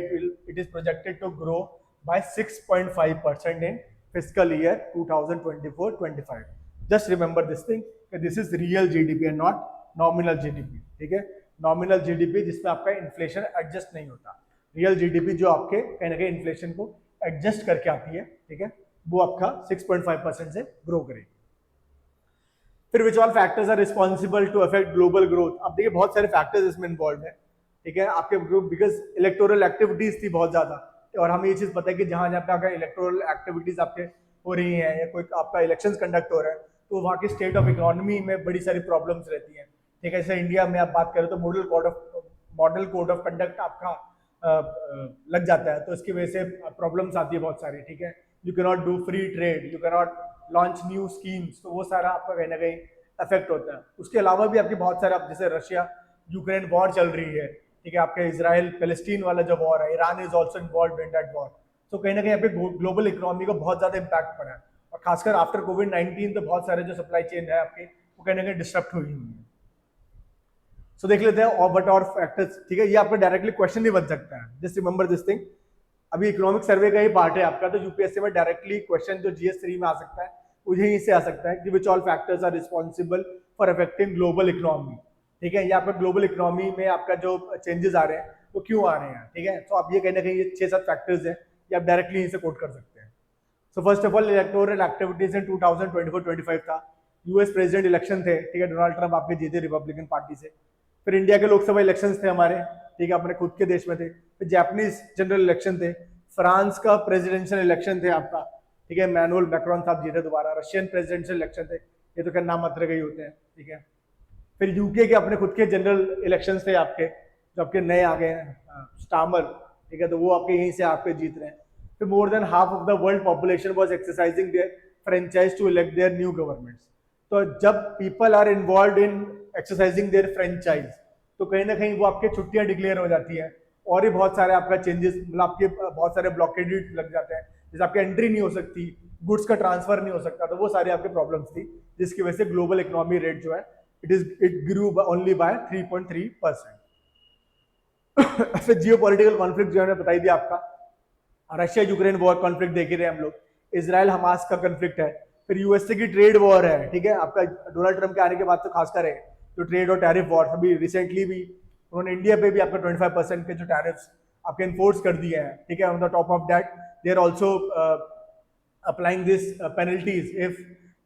it is projected to grow by 6.5% in fiscal year 2024-25। Just remember this thing कि this is real GDP and not nominal GDP, ठीक है। नॉमिनल GDP जिसमें आपका इन्फ्लेशन एडजस्ट नहीं होता, रियल GDP जो आपके कहीं ना कहीं इन्फ्लेशन को एडजस्ट करके आती है, ठीक है, वो आपका 6.5% से ग्रो करेगी। फिर which all factors are responsible to affect global growth. अब देखिए बहुत सारे फैक्टर्स इसमें इन्वॉल्व है, ठीक है। आपके ग्रुप बिकॉज इलेक्टोरल एक्टिविटीज थी बहुत ज्यादा, और हमें ये चीज पता है कि जहां जहां पे आपका इलेक्टोरल एक्टिविटीज आपके हो रही हैं या कोई आपका इलेक्शंस कंडक्ट हो रहा है, तो वहाँ की स्टेट ऑफ इकोनॉमी में बड़ी सारी प्रॉब्लम्स रहती हैं, ठीक है। जैसे इंडिया में आप बात करें तो मॉडल कोड ऑफ कंडक्ट आपका लग जाता है, तो इसकी वजह से प्रॉब्लम्स आती है बहुत सारी, ठीक है। You can not do free trade, you can not launch new schemes, तो वो सारा आपका कहीं ना कहीं अफेक्ट होता है। उसके अलावा भी आपके बहुत सारे, जैसे रशिया यूक्रेन वॉर चल रही है, ठीक है, आपके इजराइल पैलेस्टीन वाला जो वॉर है, Iran is also involve in that war, तो कहीं ना कहीं यहाँ पे ग्लोबल इकोनॉमी को बहुत ज्यादा इम्पैक्ट पड़ा है, और खासकर आफ्टर कोविड-19 तो बहुत सारे जो सप्लाई चेन है आपके वो कहीं ना कहीं डिस्टर्ब हुई है। सो देख लेते हैं और बट और फैक्टर्स, ठीक है, ये आपका डायरेक्टली क्वेश्चन नहीं बन सकता है, जस्ट रिमेंबर दिस थिंग। अभी इकोनॉमिक सर्वे का ही पार्ट है आपका, तो यूपीएससी में डायरेक्टली क्वेश्चन जो जीएस 3 में आ सकता है वो यहीं से आ सकता है कि which all factors are responsible for affecting global economy. ठीक है, ये आपका ग्लोबल इकोनॉमी में आपका जो चेंजेस आ रहे हैं वो क्यों आ रहे हैं। ठीक है, तो आप ये कहीं ना कहीं ये 6-7 फैक्टर्स हैं, ये आप डायरेक्टली यहीं से कोट कर सकते हैं। So first of all electoral activities in 2024-25 था, यूएस प्रेसिडेंट इलेक्शन थे। ठीक है, डोनाल्ड ट्रंप आपके जीते रिपब्लिकन पार्टी से। फिर इंडिया के लोकसभा इलेक्शंस थे हमारे, ठीक है, अपने खुद के देश में थे। फिर जापानीज जनरल इलेक्शन थे, फ्रांस का प्रेसिडेंशियल इलेक्शन थे आपका, ठीक है, मैनुअल मैक्रोन साहब जीते दोबारा। रशियन प्रेसिडेंशियल इलेक्शन थे, ये तो क्या नाम मात्र के ही होते हैं। ठीक है, फिर यूके के अपने खुद के जनरल इलेक्शंस थे आपके, जो आपके नए आ गए हैं, स्टामर, ठीक है, तो वो आपके यहीं से आपके जीत रहे हैं। फिर more than half of the world population was exercising their franchise to elect their new governments. तो जब people are involve in exercising their franchise, तो कहीं ना कहीं वो आपके छुट्टियां डिक्लेयर हो जाती है, और भी बहुत सारे आपका चेंजेस, मतलब आपके बहुत सारे ब्लॉकेडेड लग जाते हैं, जैसे आपकी एंट्री नहीं हो सकती, गुड्स का ट्रांसफर नहीं हो सकता, तो वो सारी आपके प्रॉब्लम्स थी, जिसकी वजह से ग्लोबल इकोनॉमी रेट जो है इट ग्रू ओनली बाय 3.3%। फिर जियो पॉलिटिकल कॉन्फ्लिक्ट जो है बताई दिया आपका, रशिया यूक्रेन वॉर कॉन्फ्लिक्ट देख ही रहे हम लोग, इजराइल हमास का कॉन्फ्लिक्ट है, फिर यूएसए की ट्रेड वॉर है। ठीक है, आपका डोनाल्ड ट्रंप के आने के बाद तो खासकर है जो ट्रेड और टैरिफ वॉर, अभी रिसेंटली भी उन्होंने इंडिया पे भी आपका 25% के जो टैरिफ्स आपके इन्फोर्स कर दिए हैं। ठीक है, on the top of that they are also applying this penalties if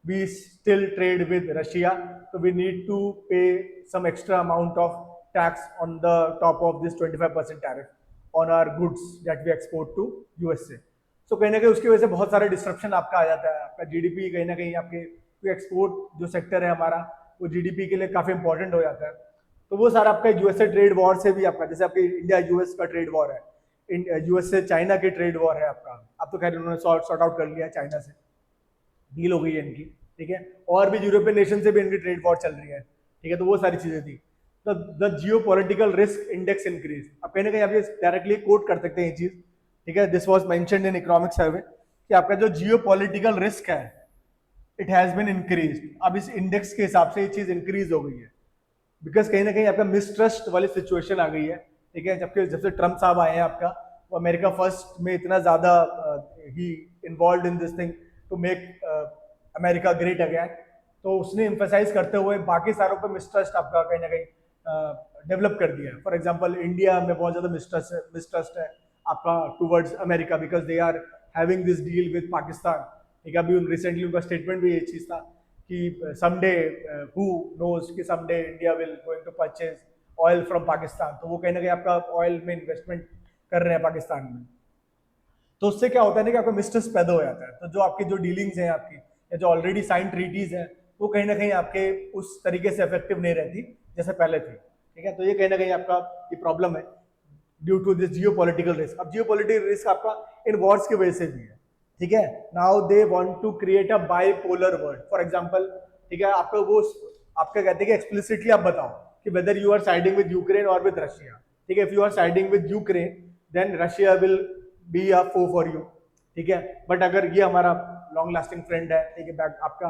we still trade with Russia, so we need to pay some extra amount of tax on the top of this 25% tariff on our goods that we export to USA. So कहीं ना कहीं उसकी वजह से बहुत सारे disruption आपका आ जाता है, आपका जीडीपी कहीं ना कहीं आपके एक्सपोर्ट जो सेक्टर है हमारा वो जीडीपी के लिए काफी इंपॉर्टेंट हो जाता है। तो वो सारा आपका यूएसए ट्रेड वॉर से भी आपका, जैसे आपके इंडिया यूएस का ट्रेड वॉर है, यूएस से चाइना की ट्रेड वॉर है आपका, अब तो खैर उन्होंने सॉर्ट आउट कर लिया है, चाइना से डील हो गई है इनकी। ठीक है, और भी यूरोपियन नेशन से भी इनकी ट्रेड वॉर चल रही है। ठीक है, तो वो सारी चीजें थी। तो the Jio political risk index increase, अब कहीं ना कहीं आप ये डायरेक्टली कोट कर सकते हैं ये चीज। ठीक है, this was mentioned in economic survey कि आपका जो जियो पॉलिटिकल रिस्क है इट हैज बीन इंक्रीज। अब इस इंडेक्स के हिसाब से ये चीज इंक्रीज हो गई है, बिकॉज कहीं ना कहीं आपका मिसट्रस्ट वाली सिचुएशन आ गई है। ठीक है, जबकि जब से ट्रम्प साहब आए हैं आपका, वो अमेरिका फर्स्ट में इतना ज्यादा ही involve in this thing to make America great again, तो उसने एम्फेसाइज करते हुए बाकी सारों पर मिसट्रस्ट आपका कहीं ना कहीं डेवलप कर दिया है। फॉर एग्जांपल इंडिया में बहुत ज्यादा मिसट्रस्ट है आपका towards America, because they are having this deal with Pakistan. ठीक है, अभी रिसेंटली उनका स्टेटमेंट भी ये चीज था कि समडे हु नोज कि someday India will going to purchase oil from Pakistan, तो वो कहीं ना कहीं आपका ऑयल में इन्वेस्टमेंट कर रहे हैं पाकिस्तान में। तो उससे क्या होता है ना कि आपका मिसट्रस्ट पैदा हो जाता है, तो जो आपकी जो डीलिंग्स हैं आपकी या जो ऑलरेडी साइन ट्रीटीज हैं वो कहीं ना कहीं आपके उस तरीके से इफेक्टिव नहीं रहती जैसे पहले थी। ठीक है, तो ये कहीं ना कहीं आपका ये प्रॉब्लम है due to this geopolitical risk. अब जियो पॉलिटिकल रिस्क आपका इन वॉर्स की वजह से भी है। ठीक है, now they want to create a bipolar world. For example, ठीक है, आपका वो आपका कहते हैं कि एक्सप्लिसिटली आप बताओ कि whether you are siding with Ukraine और विद रशिया। ठीक है, if you are siding with Ukraine then Russia will be a foe for you. ठीक है, बट अगर ये हमारा लॉन्ग लास्टिंग फ्रेंड है, ठीक है, आपका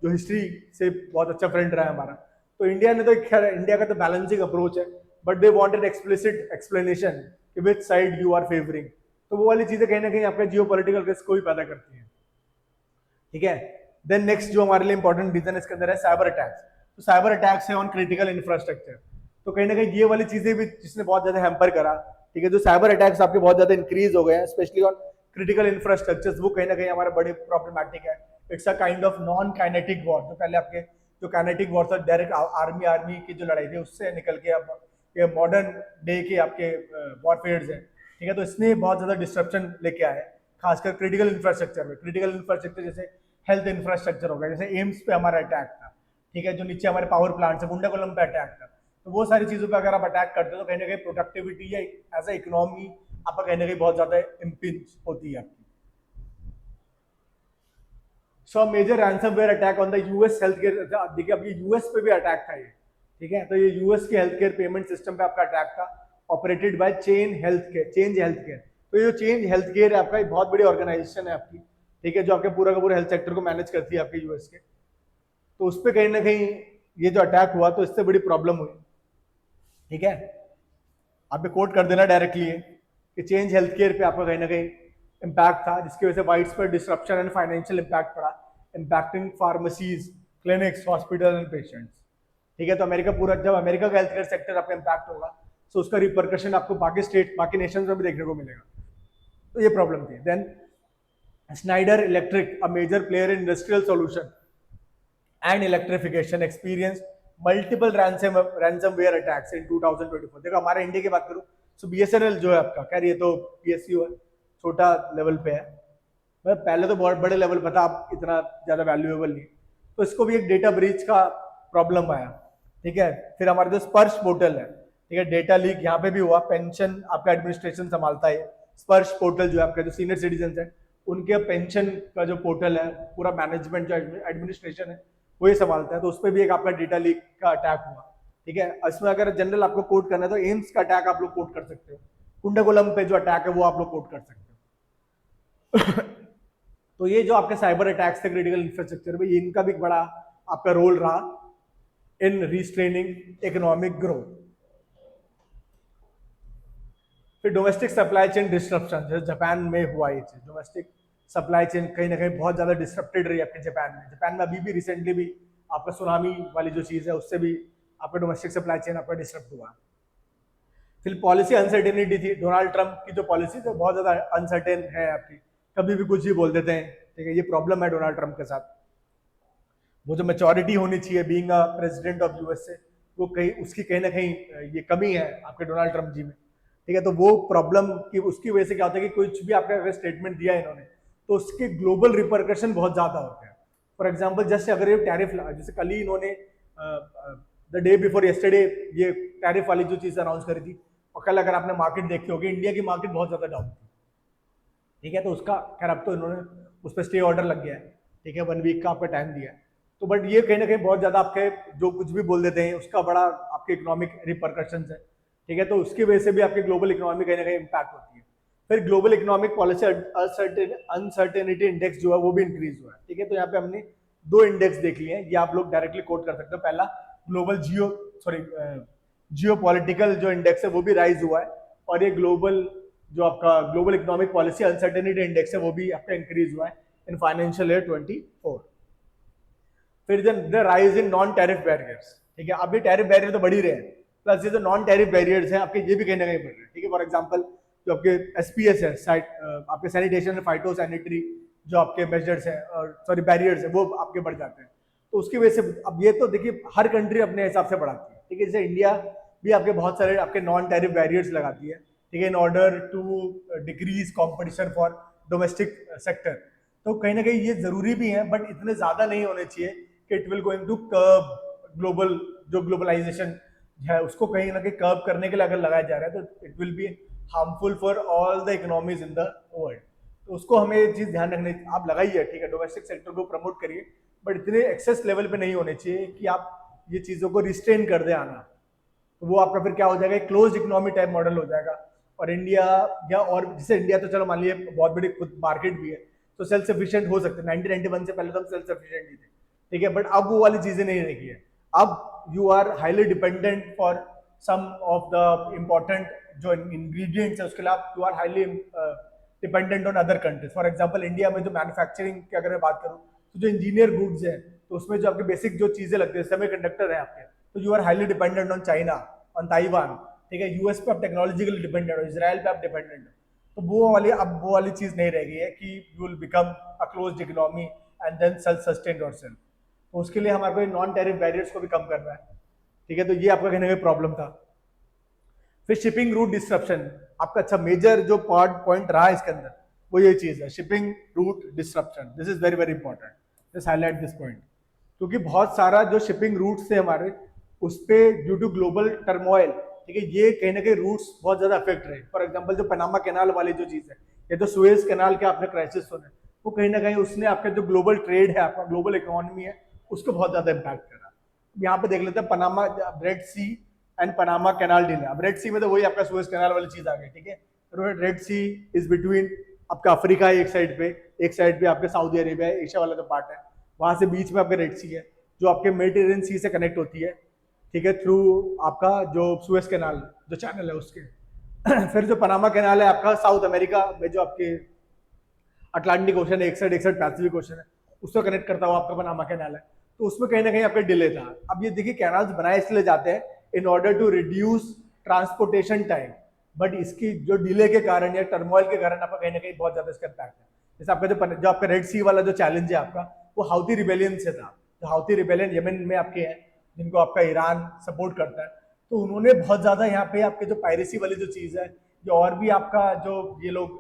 जो हिस्ट्री से बहुत अच्छा फ्रेंड रहा है हमारा, तो इंडिया ने तो इंडिया का तो बैलेंसिंग अप्रोच है, but they want an explicit explanation कि which side you are favouring. तो वो वाली चीजें कहीं ना कहीं आपका जियो पॉलिटिकल रिस्क को भी पैदा करती है। ठीक है, देन नेक्स्ट जो हमारे लिए इंपॉर्टेंट रीजन इसके अंदर है साइबर अटैक्स। तो साइबर अटैक्स है ऑन क्रिटिकल इंफ्रास्ट्रक्चर, तो कहीं ना कहीं ये वाली चीजें भी जिसने बहुत ज्यादा हैम्पर करा। ठीक है, जो साइबर अटैक्स आपके बहुत ज्यादा इंक्रीज हो गए हैं स्पेशली ऑन क्रिटिकल इंफ्रास्ट्रक्चर्स, वो कहीं ना कहीं हमारे बड़े प्रॉब्लमैटिक है। It's a kind of non kinetic war. तो पहले आपके जो काइनेटिक वॉर था डायरेक्ट आर्मी की जो लड़ाई थी उससे निकल के अब ये मॉडर्न डे के आपके वॉरफेयर्स है। ठीक है, तो इसने बहुत ज्यादा डिस्ट्रप्शन लेके आया है खासकर क्रिटिकल इंफ्रास्ट्रक्चर में। क्रिटिकल इंफ्रास्ट्रक्चर जैसे हेल्थ इंफ्रास्ट्रक्चर हो गया, जैसे एम्स पे हमारा अटैक था। ठीक है, जो नीचे हमारे पावर प्लांट है गुंडाकोलम पे अटैक था। तो वो सारी चीजों पे अगर आप अटैक करते हो तो कहीं ना कहीं प्रोडक्टिविटी या एज ए इकोनॉमी आपका कहीं ना कहीं बहुत ज्यादा इम्पिंच होती है आपकी। So major ransomware attack on the US health care, देखिए अब ये यूएस पे भी अटैक था ये। ठीक है, तो ये यूएस के हेल्थ केयर पेमेंट सिस्टम पे आपका अटैक था, operated by change health care. तो ये जो चेंज हेल्थ केयर है आपका, एक बहुत बड़ी ऑर्गेनाइजेशन है आपकी, ठीक है, जो आपके पूरा का पूरा हेल्थ सेक्टर को मैनेज करती है आपके यूएस के। तो उस पर कहीं ना कहीं ये जो अटैक हुआ तो इससे बड़ी प्रॉब्लम हुई, ठीक है। आप कोट कर देना डायरेक्टली कि चेंज हेल्थ केयर पे आपका कहीं ना कहीं इम्पैक्ट था, जिसकी वजह से wide spread disruption and financial impact पड़ा, impacting pharmacies, clinics, hospital and patients, ठीक है। तो अमेरिका पूरा, जब अमेरिका का हेल्थ केयर सेक्टर आपका इम्पैक्ट होगा तो उसका रिपरकशन आपको बाकी स्टेट, बाकी नेशन में भी देखने को मिलेगा। तो ये प्रॉब्लम थी। Then Schneider Electric, a major player in industrial solution and electrification, experienced multiple ransomware attacks in 2024। देखो हमारे इंडिया की बात करूं तो BSNL जो है आपका, खैर ये तो PSU है, छोटा लेवल पे है, मतलब पहले तो बहुत बड़े लेवल पर था, अब इतना ज्यादा वैल्यूएबल नहीं, तो इसको भी एक डेटा ब्रीच का प्रॉब्लम आया, ठीक है। फिर हमारा जो स्पर्श पोर्टल है, ठीक है, डेटा लीक यहाँ पे भी हुआ, पेंशन आपका एडमिनिस्ट्रेशन संभालता है स्पर्श पोर्टल, जो आपका जो सीनियर सिटीजन है उनके पेंशन का जो पोर्टल है, पूरा मैनेजमेंट जो एडमिनिस्ट्रेशन है वो ये संभालता है, तो उस पर भी एक आपका डेटा लीक का अटैक हुआ, ठीक है। इसमें अगर जनरल आपको कोट करना है तो एम्स का अटैक आप लोग कोट कर सकते हो, कुंडकुलम पे जो अटैक है वो आप लोग कोट कर सकते हो। तो ये जो आपके साइबर अटैक्स थे क्रिटिकल इंफ्रास्ट्रक्चर में, इनका भी बड़ा आपका रोल रहा इन रिस्ट्रेनिंग इकोनॉमिक ग्रोथ। फिर डोमेस्टिक सप्लाई चेन डिस्ट्रप्शन, जैसे जापान में हुआ ये चीज, डोमेस्टिक सप्लाई चेन कहीं ना कहीं बहुत ज्यादा डिस्ट्रप्टेड रही आपके जापान में। जापान में अभी भी रिसेंटली भी आपका सुनामी वाली जो चीज है उससे भी आपका डोमेस्टिक सप्लाई चेन आपका डिस्टर्ब हुआ। फिर पॉलिसी अनसर्टेनिटी थी, डोनाल्ड ट्रंप की जो पॉलिसी है बहुत ज्यादा अनसर्टेन है आपकी, कभी भी कुछ भी बोल देते हैं, ठीक है। ये प्रॉब्लम है डोनाल्ड ट्रंप के साथ, वो जो मैच्योरिटी होनी चाहिए being a president of US से, वो कहीं उसकी कहीं ना कहीं ये कमी है आपके डोनाल्ड ट्रंप जी में, ठीक है। तो वो प्रॉब्लम की उसकी वजह से क्या होता है कि कुछ भी आपका अगर स्टेटमेंट दिया है इन्होंने तो उसके ग्लोबल रिपरकशन बहुत ज्यादा होते हैं। फॉर एग्जांपल जैसे अगर ये टैरिफ, जैसे कल ही इन्होंने द डे बिफोर यस्टरडे ये टैरिफ वाली जो चीज अनाउंस करी थी, और कल अगर आपने मार्केट देखी होगी, इंडिया की मार्केट बहुत ज्यादा डाउन थी, ठीक है। तो उसका खैर अब तो इन्होंने उस पर स्टे ऑर्डर लग गया है, ठीक है, 1 वीक का आपका टाइम दिया है। तो बट ये कहीं ना कहीं बहुत ज्यादा आपके जो कुछ भी बोल देते हैं उसका बड़ा आपके इकोनॉमिक रिपरकशन है, ठीक है। तो उसकी वजह से भी आपके ग्लोबल इकोनॉमी कहीं ना कहीं इम्पैक्ट होती है। फिर global economic policy uncertainty index जो है वो भी इंक्रीज हुआ है, ठीक है। तो यहाँ पे हमने 2 इंडेक्स देख लिए हैं, ये आप लोग डायरेक्टली कोट कर सकते हो। पहला ग्लोबल जियो पॉलिटिकल जो इंडेक्स है वो भी राइज हुआ है, और ये ग्लोबल जो आपका global economic policy uncertainty index है वो भी आपका इंक्रीज हुआ है इन फाइनेंशियल ईयर 24। फिर the rise in non tariff barriers, ठीक है। अब ये टैरिफ बैरियर तो बढ़ ही रहे हैं, प्लस ये जो नॉन टैरिफ बैरियर्स हैं आपके ये भी कहीं ना कहीं बढ़ रहे हैं, ठीक है। फॉर एग्जांपल जो आपके एसपीएस है, आपके सैनिटेशन एंड फाइटो सैनिटरी जो आपके मेजर्स हैं और सॉरी बैरियर्स है वो आपके बढ़ जाते हैं। तो उसकी वजह से अब ये तो देखिए हर कंट्री अपने हिसाब से बढ़ाती है, ठीक है। जैसे इंडिया भी आपके बहुत सारे आपके नॉन टैरिफ बैरियर्स लगाती है, ठीक है, in order to decrease competition for domestic sector. तो कहीं ना कहीं ये जरूरी भी है, बट इतने ज्यादा नहीं होने चाहिए कि it will going to curb global, जो ग्लोबलाइजेशन है उसको कहीं ना कहीं कर्ब करने के लिए अगर लगाया जा रहा है तो it will be harmful for all the economies in the world. तो उसको हमें ये चीज ध्यान रखनी, आप लगाइए, ठीक है, डोमेस्टिक सेक्टर को प्रमोट करिए, बट इतने एक्सेस लेवल पे नहीं होने चाहिए कि आप ये चीजों को रिस्ट्रेन कर दे आना। तो वो आपका फिर क्या हो जाएगा, क्लोज इकोनॉमी टाइप मॉडल हो जाएगा। और इंडिया या और जैसे इंडिया तो चलो मान लीजिए बहुत बड़ी खुद मार्केट भी है तो सेल्फ सफिशिएंट हो सकते हैं, 1991 से पहले तो हम सेल्फ सफिशिएंट ही थे, ठीक है। बट अब वो वाली चीजें नहीं रही है, अब you are highly dependent for some of the important जो इंग्रेडिएंट्स है उसके लिए आप you are highly dependent on other countries. For example India में जो मैन्युफैक्चरिंग की अगर मैं बात करूं तो जो इंजीनियर गुड्स है तो उसमें जो आपके बेसिक जो चीजें लगती है, सेमीकंडक्टर है आपके, तो you are highly dependent on China, on Taiwan, ठीक है। यूएस पे आप टेक्नोलॉजिकली डिपेंडेंट हो, इजराइल पे आप डिपेंडेंट हो। तो वो वाली अब वो वाली चीज नहीं रह गई है कि you will become a closed economy and then self sustain yourself. तो उसके लिए हमारे को नॉन टैरिफ बैरियर्स को भी कम करना है, ठीक है। तो ये आपका कहने का प्रॉब्लम था। फिर शिपिंग रूट डिस्ट्रप्शन आपका अच्छा मेजर जो पॉइंट रहा है इसके अंदर वो ये चीज है, shipping root disruption. This is very very important, just highlight this point, क्योंकि बहुत सारा जो शिपिंग रूट्स थे हमारे उस पर ड्यू टू ग्लोबल टर्मोइल, ठीक है, ये कहीं ना कहीं रूट्स बहुत ज्यादा अफेक्ट रहे। फॉर एग्जांपल जो पनामा कैनाल वाली जो चीज है या जो सुएज कैनाल के आपने क्राइसिस सुने, वो कहीं ना कहीं उसने आपका जो ग्लोबल ट्रेड है, आपका ग्लोबल इकोनॉमी है, उसको बहुत ज्यादा इम्पैक्ट करा। यहाँ पे देख लेते हैं Panama, Red Sea and Panama Canal deal है। अब रेड सी में तो वही आपका सुएज कैनाल वाली चीज आ गई, ठीक है। रेड सी इज बिटवीन आपका अफ्रीका है एक साइड पे आपके सऊदी अरेबिया है, एशिया वाला जो पार्ट है, वहां से बीच में आपका रेड सी है जो आपके मेडिटेरियन सी से कनेक्ट होती है, ठीक है, थ्रू आपका जो सुएज कैनाल जो चैनल है उसके। फिर जो पनामा कैनाल है आपका साउथ अमेरिका में, जो आपके अटलांटिक ओशन है एक साइड पैसिफिक ओशन है, उसको कनेक्ट करता हुआ आपका पनामा कैनाल है। तो उसमें कहीं ना कहीं आपका डिले था। अब ये देखिए कैनाल्स बनाए इसलिए जाते हैं in order to reduce transportation time, but इसकी जो डिले के कारण या टर्मोइल के कारण आपका कहीं ना कहीं बहुत ज्यादा इसका इम्पैक्ट है। जैसे आपका जो आपका रेड सी वाला जो चैलेंज है आपका, वो हाउती रिबेलियन से था। तो हाउती रिबेलियन यमन में आपके हैं, जिनको आपका ईरान सपोर्ट करता है। तो उन्होंने बहुत ज्यादा यहाँ पे आपके जो पायरेसी वाली जो चीज है, जो और भी आपका जो ये लोग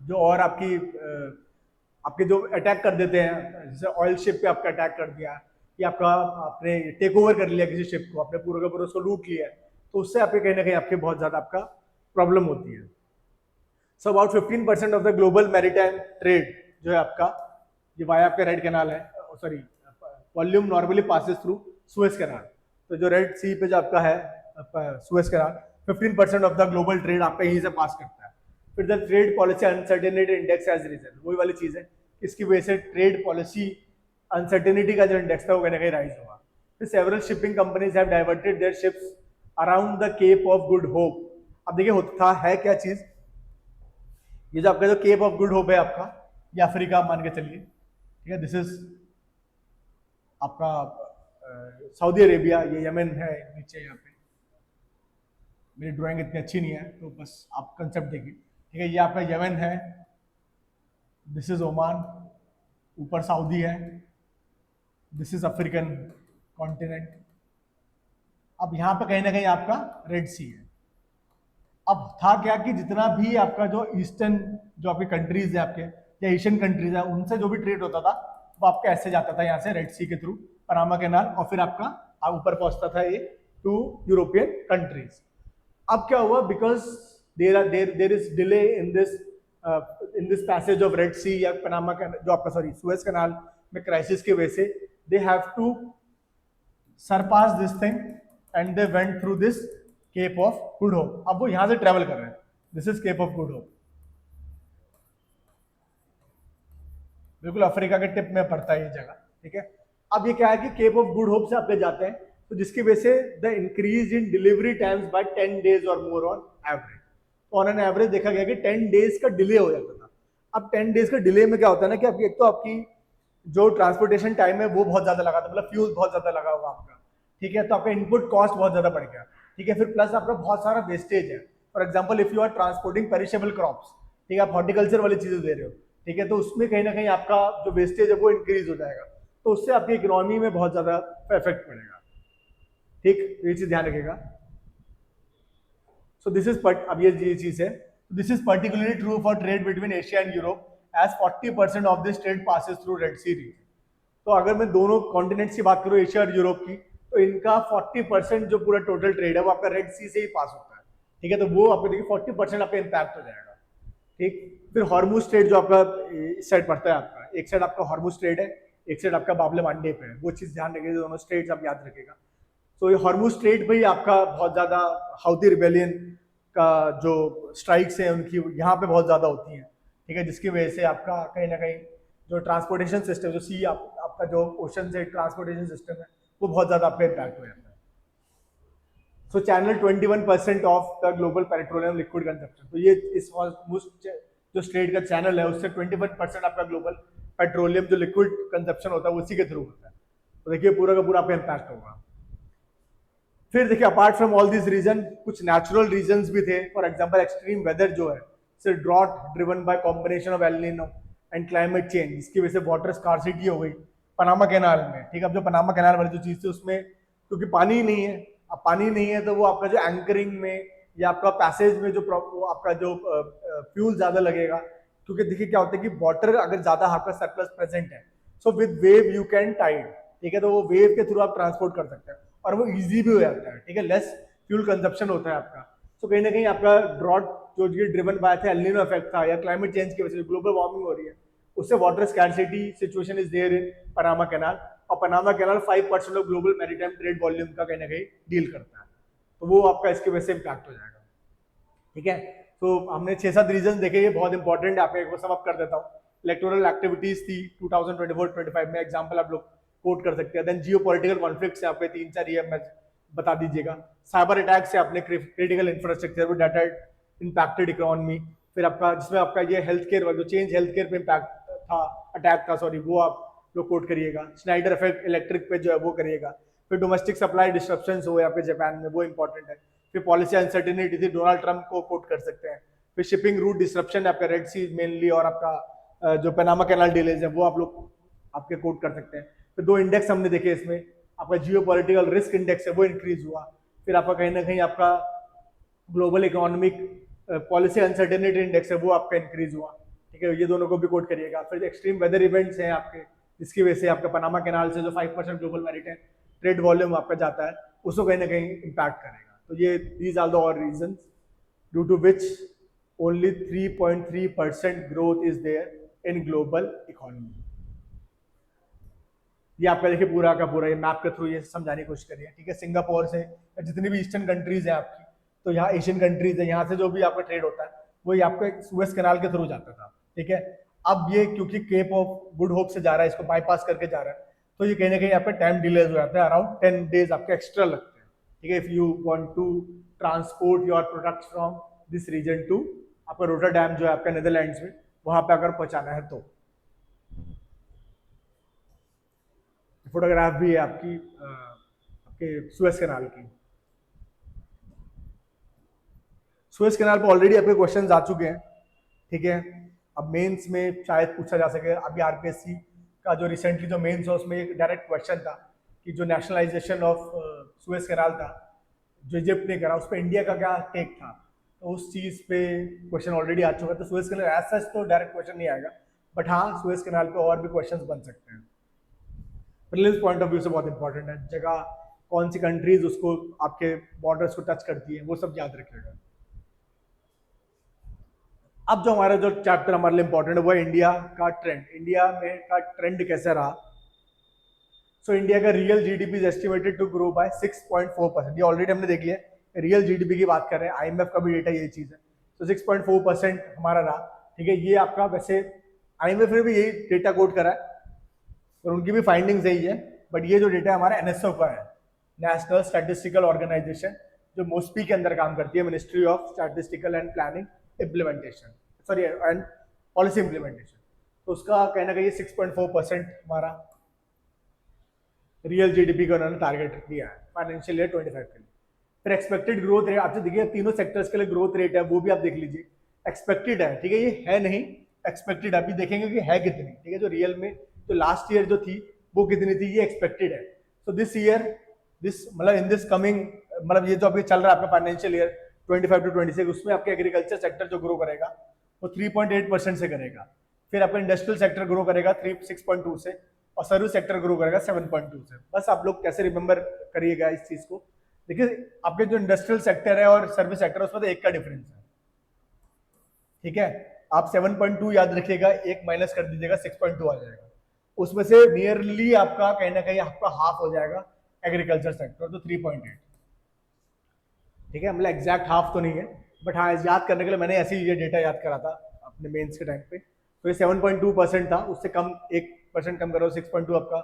जो और आपके जो अटैक कर देते हैं, जैसे ऑयल शिप पे आपका अटैक कर दिया, या आपका आपने टेक ओवर कर लिया किसी शिप को, आपने पूरा का पूरा उसको लूट लिया, तो उससे आपके कहीं ना कहीं आपके बहुत ज्यादा आपका प्रॉब्लम होती है। So about 15% of the global maritime trade जो है आपका, ये वाया आपका रेड कैनाल है, sorry volume normally passes through Suez Canal. तो जो रेड सी पे जो आपका है Suez Canal, 15% of the global trade आपका यहीं से पास करता है। फिर the trade policy uncertainty index as reason, वही वाली चीज है, इसकी वजह से ट्रेड पॉलिसी अनसर्टेनिटी का जो इंडेक्स था वो कहीं ना कहीं राइज हुआ। फिर several shipping companies have diverted their ships around the Cape of Good Hope. अब देखिए होता है क्या चीज, ये जो आपका जो केप ऑफ गुड होप है आपका, ये अफ्रीका मान के चलिए, ठीक है, दिस इज आपका सऊदी अरेबिया, ये यमन है नीचे यहाँ पे। मेरी ड्राइंग इतनी अच्छी नहीं है तो बस आप कंसेप्ट देखिए, ठीक है, ये आपका यमन है, दिस इज ओमान, ऊपर सऊदी है, दिस इज अफ्रीकन कॉन्टिनेंट। अब यहाँ पे कहीं ना कहीं आपका रेड सी है। अब था क्या कि जितना भी आपका जो ईस्टर्न जो आपके कंट्रीज है आपके या एशियन कंट्रीज है, उनसे जो भी ट्रेड होता था वो आपका ऐसे जाता था यहाँ से रेड सी के थ्रू पनामा कैनाल, और फिर आपका ऊपर पहुंचता था ये टू यूरोपियन कंट्रीज। अब क्या हुआ, because there is delay in this passage of Red Sea या पनामा जो आपका सॉरी सुएज कैनाल में क्राइसिस की वजह से, they have to surpass this thing and they went through this Cape of Good Hope. अब वो यहां से ट्रेवल कर रहे हैं, this is Cape of Good Hope, बिल्कुल अफ्रीका के टिप में पड़ता है ये जगह, ठीक है। अब ये क्या है कि केप ऑफ गुड होप से आपके जाते हैं, तो जिसकी वजह से the increase in delivery times by 10 days और more on average. On an average देखा गया कि 10 डेज का डिले हो जाता था। अब 10 डेज का डिले में क्या होता है ना कि आपकी एक तो आपकी जो ट्रांसपोर्टेशन टाइम है वो बहुत ज्यादा लगा था, मतलब फ्यूल बहुत ज्यादा लगा होगा आपका, ठीक है, तो आपका इनपुट कॉस्ट बहुत ज्यादा बढ़ गया, ठीक है। फिर प्लस आपका बहुत सारा वेस्टेज है। For example if you are transporting perishable crops, ठीक है, आप हॉर्टिकल्चर वाली चीजें दे रहे हो, ठीक है, तो उसमें कहीं ना कहीं आपका जो वेस्टेज है वो इंक्रीज हो जाएगा, तो उससे आपकी इकोनॉमी में बहुत ज्यादा इफेक्ट पड़ेगा, ठीक, ये चीज ध्यान रखिएगा। सो दिस इज अब ये चीज है, this is particularly true for trade between Asia and Europe as 40% of this trade passes through Red Sea region. तो अगर मैं दोनों कॉन्टिनेंट्स की बात करूं, एशिया और यूरोप की, तो इनका 40% जो पूरा टोटल ट्रेड है वो आपका रेड सी से ही पास होता है, ठीक है, तो वो आपको देखिए 40% आपका इम्पैक्ट हो जाएगा, ठीक। फिर हॉर्मुज स्ट्रेट जो आपका इस साइड पड़ता है आपका, एक साइड आपका हॉर्मुज स्ट्रेट है, एक साइड आपका बाब एल मंडेब पे है, वो चीज ध्यान रखिएगा, दोनों स्ट्रेट्स आप याद रखिएगा। तो ये हॉर्मुज स्ट्रेट पे ही आपका बहुत ज्यादा हाउती रिबेलियन का जो स्ट्राइक्स है उनकी यहाँ पे बहुत ज्यादा होती हैं, ठीक है, जिसकी वजह से आपका कहीं ना कहीं जो ट्रांसपोर्टेशन सिस्टम जो सी आपका जो ओशन से ट्रांसपोर्टेशन सिस्टम है वो बहुत ज्यादा आपका इम्पैक्ट हो जाता है। सो channel 21% of the global petroleum liquid consumption, तो ये इस जो स्ट्रेट का चैनल है उससे 21% आपका ग्लोबल पेट्रोलियम जो लिक्विड कंजप्शन होता है उसी के थ्रू होता है, तो देखिए पूरा का पूरा आपका इम्पैक्ट होगा। फिर देखिए apart from all this reason कुछ नेचुरल रीजंस भी थे, फॉर एग्जांपल एक्सट्रीम वेदर जो है, सिर्फ drought driven by combination of El Nino and climate change, जिसकी वजह से वाटर स्कार्सिटी हो गई पनामा कैनाल में, ठीक है। अब जो पनामा कैनाल वाली जो चीज थी उसमें क्योंकि पानी ही नहीं है, अब पानी नहीं है तो वो आपका जो एंकरिंग में या आपका पैसेज में जो आपका जो फ्यूल ज्यादा लगेगा, क्योंकि देखिए क्या होता है कि वाटर अगर ज्यादा आपका सरप्लस प्रेजेंट है, so with wave you can tide, ठीक है, तो वो वेव के थ्रू आप ट्रांसपोर्ट कर सकते हैं और वो इजी भी हो जाता है, ठीक है, लेस फ्यूल कंजप्शन होता है आपका। सो कहीं ना कहीं आपका ड्रॉट जो ड्रिवन बाय था, एल नीनो इफेक्ट था या क्लाइमेट चेंज की वजह से ग्लोबल वार्मिंग हो रही है, उससे water scarcity situation is there in Panama canal, और Panama canal 5% of global maritime trade volume का कहीं ना कहीं डील करता है, तो वो आपका इसकी वजह से इम्पैक्ट हो जाएगा, ठीक है। तो हमने 6-7 रीजन देखे, ये बहुत इंपॉर्टेंट है, आपको एक सम अप कर देता हूँ। इलेक्टोरल एक्टिविटीज थी 2024-25 में, एग्जाम्पल आप लोग कोट कर सकते हैं। देन जियो पॉलिटिकल कॉन्फ्लिक्ट है आपके 3-4 ये बता दीजिएगा। साइबर अटैक से आपने क्रिटिकल इंफ्रास्ट्रक्चर वो डाटा इम्पैक्टेड इकोनॉमी, फिर आपका जिसमें आपका ये हेल्थ केयर जो चेंज हेल्थ केयर पे इम्पैक्ट था, अटैक था सॉरी, वो आप लोग कोट करिएगा। स्नाइडर इफेक्ट इलेक्ट्रिक पे जो है वो करिएगा। फिर डोमेस्टिक सप्लाई डिस्ट्रप्शन हुए आपके जापान में, वो इंपॉर्टेंट है। फिर पॉलिसी अनसर्टेनिटी थी, डोनाल्ड ट्रंप को कोट कर सकते हैं। फिर शिपिंग रूट डिस्ट्रप्शन आपका रेड सी मेनली, और आपका जो पनामा कैनाल डिलेज है वो आप लोग आपके कोट कर सकते हैं। फिर 2 इंडेक्स हमने देखे इसमें, आपका जियो पॉलिटिकल रिस्क इंडेक्स है वो इंक्रीज हुआ। फिर आपका कहीं ना कहीं आपका global economic policy uncertainty index है वो आपका इंक्रीज हुआ। ठीक है, ये दोनों को भी कोट करिएगा। फिर एक्सट्रीम वेदर इवेंट्स हैं आपके, जिसकी वजह से आपका पनामा कैनाल से जो 5% ग्लोबल मैरिटाइम ट्रेड वॉल्यूम आपका जाता है उसको कहीं ना कहीं इम्पैक्ट करेगा। तो ये दीज आर द और reasons due to which only 3.3% growth is there in global economy. ये आपका देखिए पूरा का पूरा ये मैप के थ्रू ये समझाने की कोशिश करिए। ठीक है, सिंगापुर से जितनी भी ईस्टर्न कंट्रीज हैं आपकी, तो यहाँ एशियन कंट्रीज है, यहाँ से जो भी आपका ट्रेड होता है वो आपके सुएज कैनाल के थ्रू जाता था। ठीक है, अब ये क्योंकि केप ऑफ गुड होप से जा रहा है, इसको बाईपास करके जा रहा है, तो ये कहीं ना कहीं आपका टाइम डिलेज हो जाता है, अराउंड 10 days आपके एक्स्ट्रा लगते हैं। ठीक है, if you want to transport your products from this region to आपका रोटरडैम जो है आपका नेदरलैंड्स में, वहां पे अगर पहुंचाना है तो। फोटोग्राफ भी है आपकी आपके सुएज कैनाल की। सुएज कैनाल पे ऑलरेडी आपके क्वेश्चंस आ चुके हैं। ठीक है, अब मेंस में शायद पूछा जा सके। अभी आरपीएससी का जो रिसेंटली जो मेंस है उसमें एक डायरेक्ट क्वेश्चन था कि जो नेशनलाइजेशन ऑफ सुएज कैनाल था जो इजिप्ट ने करा, उस पर इंडिया का क्या टेक था, तो उस चीज पे क्वेश्चन ऑलरेडी आ चुका है। तो सुएज कैनाल एज सच तो डायरेक्ट क्वेश्चन नहीं आएगा, बट हाँ सुएज कैनाल पे और भी क्वेश्चन बन सकते हैं। प्रीलिम्स पॉइंट ऑफ व्यू से बहुत इंपॉर्टेंट है, जगह कौन सी कंट्रीज उसको आपके बॉर्डर्स को टच करती है वो सब याद रखिएगा। अब जो हमारा जो चैप्टर हमारे लिए इंपॉर्टेंट है वो है इंडिया का ट्रेंड। इंडिया में का ट्रेंड कैसे रहा। सो इंडिया का real GDP is estimated to grow by 6.4%। ये ऑलरेडी हमने देख लिया, रियल जीडीपी की बात कर रहे हैं, आईएमएफ का भी डेटा यही चीज है। तो 6.4% हमारा रहा। ठीक है, ये आपका वैसे आईएमएफ ने भी यही डेटा कोट करा है और उनकी भी फाइंडिंग्स यही है, बट ये जो डेटा हमारा एनएसओ का है, नेशनल स्टैटिस्टिकल ऑर्गेनाइजेशन, जो मोस्पी के अंदर काम करती है, ministry of statistical and planning implementation, sorry and policy implementation. तो उसका कहना कहिए 6.4% हमारा रियल जीडीपी का उन्होंने टारगेट दिया है फाइनेंशियल ईयर 25 के लिए। फिर एक्सपेक्टेड ग्रोथ रेट आपसे देखिए, तीनों सेक्टर्स के लिए ग्रोथ रेट है वो भी आप देख लीजिए, एक्सपेक्टेड है। ठीक है, ये है नहीं एक्सपेक्टेड, अभी देखेंगे कि है कितनी। ठीक है, जो रियल में तो लास्ट ईयर जो थी वो कितनी थी, ये एक्सपेक्टेड है। सो दिस ईयर दिस मतलब इन दिस कमिंग मतलब ये जो अभी चल रहा है आपका फाइनेंशियल ईयर 25 to 26, उसमें आपके एग्रीकल्चर सेक्टर जो ग्रो करेगा वो 3.8% से करेगा। फिर आपका इंडस्ट्रियल सेक्टर ग्रो करेगा 6.2 से, और सर्विस सेक्टर ग्रो करेगा 7.2 से। बस आप लोग कैसे रिमेंबर करिएगा इस चीज को। देखिए आपके जो इंडस्ट्रियल सेक्टर है और सर्विस सेक्टर है उसमें तो एक का डिफरेंस है। ठीक है, आप 7.2 याद रखिएगा, एक माइनस कर दीजिएगा 6.2 आ जाएगा। उसमें से नियरली आपका कहीं ना कहीं आपका हाफ हो जाएगा एग्रीकल्चर सेक्टर, तो 3.8। ठीक है, मतलब एग्जैक्ट हाफ तो नहीं है, बट हाँ याद करने के लिए मैंने ऐसे ही ये डेटा याद करा था अपने मेंस के टाइम पे। तो ये 7.2% था, उससे कम 1% कम करो 6.2 आपका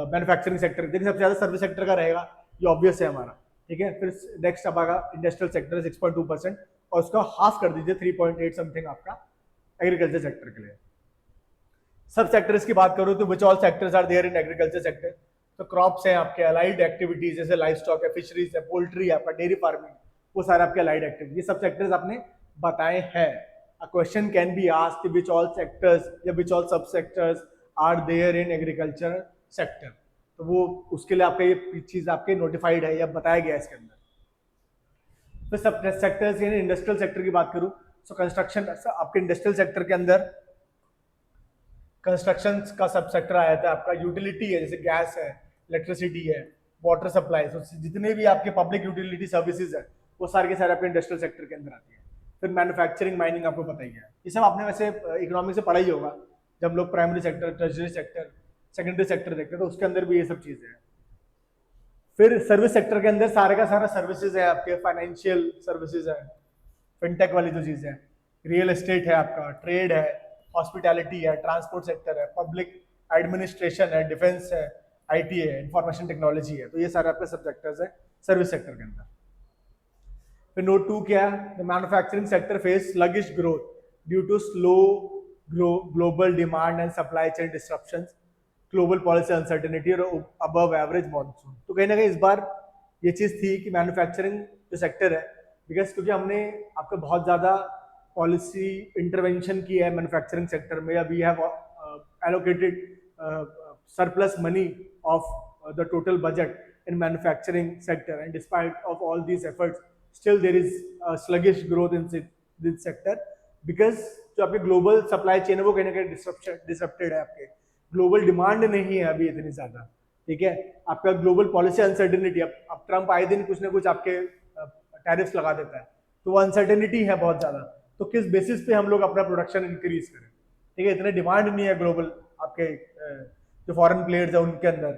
मैन्युफैक्चरिंग सेक्टर। देखिए सबसे ज्यादा सर्विस सेक्टर का रहेगा, ये ऑब्वियस है हमारा। ठीक है, फिर नेक्स्ट अब आएगा इंडस्ट्रियल सेक्टर 6.2%, और उसका हाफ कर दीजिए 3.8 समथिंग आपका एग्रीकल्चर सेक्टर के लिए। सब सेक्टर्स की बात करूँ तो which all sectors are there in agriculture sector, तो क्रॉप्स हैं आपके, अलाइड एक्टिविटीज जैसे लाइव स्टॉक है, फिशरीज है, पोल्ट्री है, आपका डेयरी फार्मिंग, वो सारे आपके अलाइड एक्टिविटी, ये सब सेक्टर्स आपने बताए हैं। A question can be asked which all sectors या विच ऑल सब sectors are there in agriculture sector, तो वो उसके लिए आपका ये चीज आपके नोटिफाइड है या बताया गया है इसके अंदर। फिर सब सेक्टर्स यानी इंडस्ट्रियल सेक्टर की बात करूं तो कंस्ट्रक्शन आपके इंडस्ट्रियल सेक्टर के अंदर कंस्ट्रक्शन का सब सेक्टर आया था आपका। यूटिलिटी है जैसे गैस है, इलेक्ट्रिसिटी है, वाटर सप्लाई, तो जितने भी आपके पब्लिक यूटिलिटी सर्विसेज है वो सारे के सारे आपके इंडस्ट्रियल सेक्टर के अंदर आती है। फिर मैन्युफैक्चरिंग, माइनिंग आपको पता ही है, ये सब आपने वैसे इकोनॉमिक्स से पढ़ा ही होगा जब लोग primary sector, tertiary sector, secondary sector देखते हैं, तो उसके अंदर भी ये सब चीजें हैं। फिर सर्विस सेक्टर के अंदर सारे का सारा सर्विसेज है आपके, फाइनेंशियल सर्विसेज है, फिनटेक वाली जो चीज़ें हैं, रियल एस्टेट है आपका, ट्रेड है, हॉस्पिटैलिटी है, ट्रांसपोर्ट सेक्टर है, पब्लिक एडमिनिस्ट्रेशन है, डिफेंस है, आईटी है, इंफॉर्मेशन टेक्नोलॉजी है, तो ये सारे आपके सब सेक्टर्स है सर्विस सेक्टर के अंदर। फिर नोट 2 क्या है, the manufacturing sector face sluggish growth due to slow global demand and supply chain disruptions, global policy uncertainty और अबव एवरेज मॉनसून। तो कहीं ना कहीं इस बार ये चीज़ थी कि मैन्युफैक्चरिंग जो सेक्टर है, बिकॉज क्योंकि हमने आपका बहुत ज़्यादा पॉलिसी इंटरवेंशन की है मैन्युफैक्चरिंग सेक्टर में, we have allocated surplus money of the total budget in manufacturing sector, and despite of all these efforts still there is a sluggish growth in this sector because जो आपके global supply chain है वो कहीं ना कहीं disrupted है, आपके global demand नहीं है अभी इतनी ज्यादा, ठीक है। आपका ग्लोबल पॉलिसी अनसर्टेनिटी, अब ट्रम्प आए दिन कुछ ना कुछ आपके टैरिफ्स लगा देता है, तो वो अनसर्टेनिटी है बहुत ज्यादा, तो किस बेसिस पे हम लोग अपना प्रोडक्शन इंक्रीज करें, ठीक है। इतने डिमांड नहीं है ग्लोबल आपके जो फॉरेन प्लेयर्स है उनके अंदर।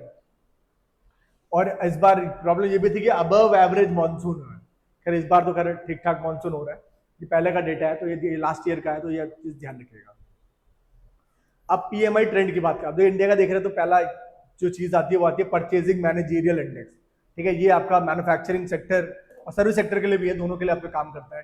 और इस बार प्रॉब्लम ये भी थी कि अबव एवरेज मानसून है, खैर इस बार तो खैर ठीक ठाक मानसून हो रहा है, ये पहले का डेटा है तो ये लास्ट ईयर का है, तो ये चीज ध्यान रखिएगा। अब पीएमआई ट्रेंड की बात करते हैं, इंडिया का देख रहे हैं तो पहला जो चीज आती है वो आती है परचेजिंग मैनेजरियल इंडेक्स, ठीक है। ये आपका मैन्युफैक्चरिंग सेक्टर और सर्विस सेक्टर के लिए भी है, दोनों के लिए आपका काम करता है,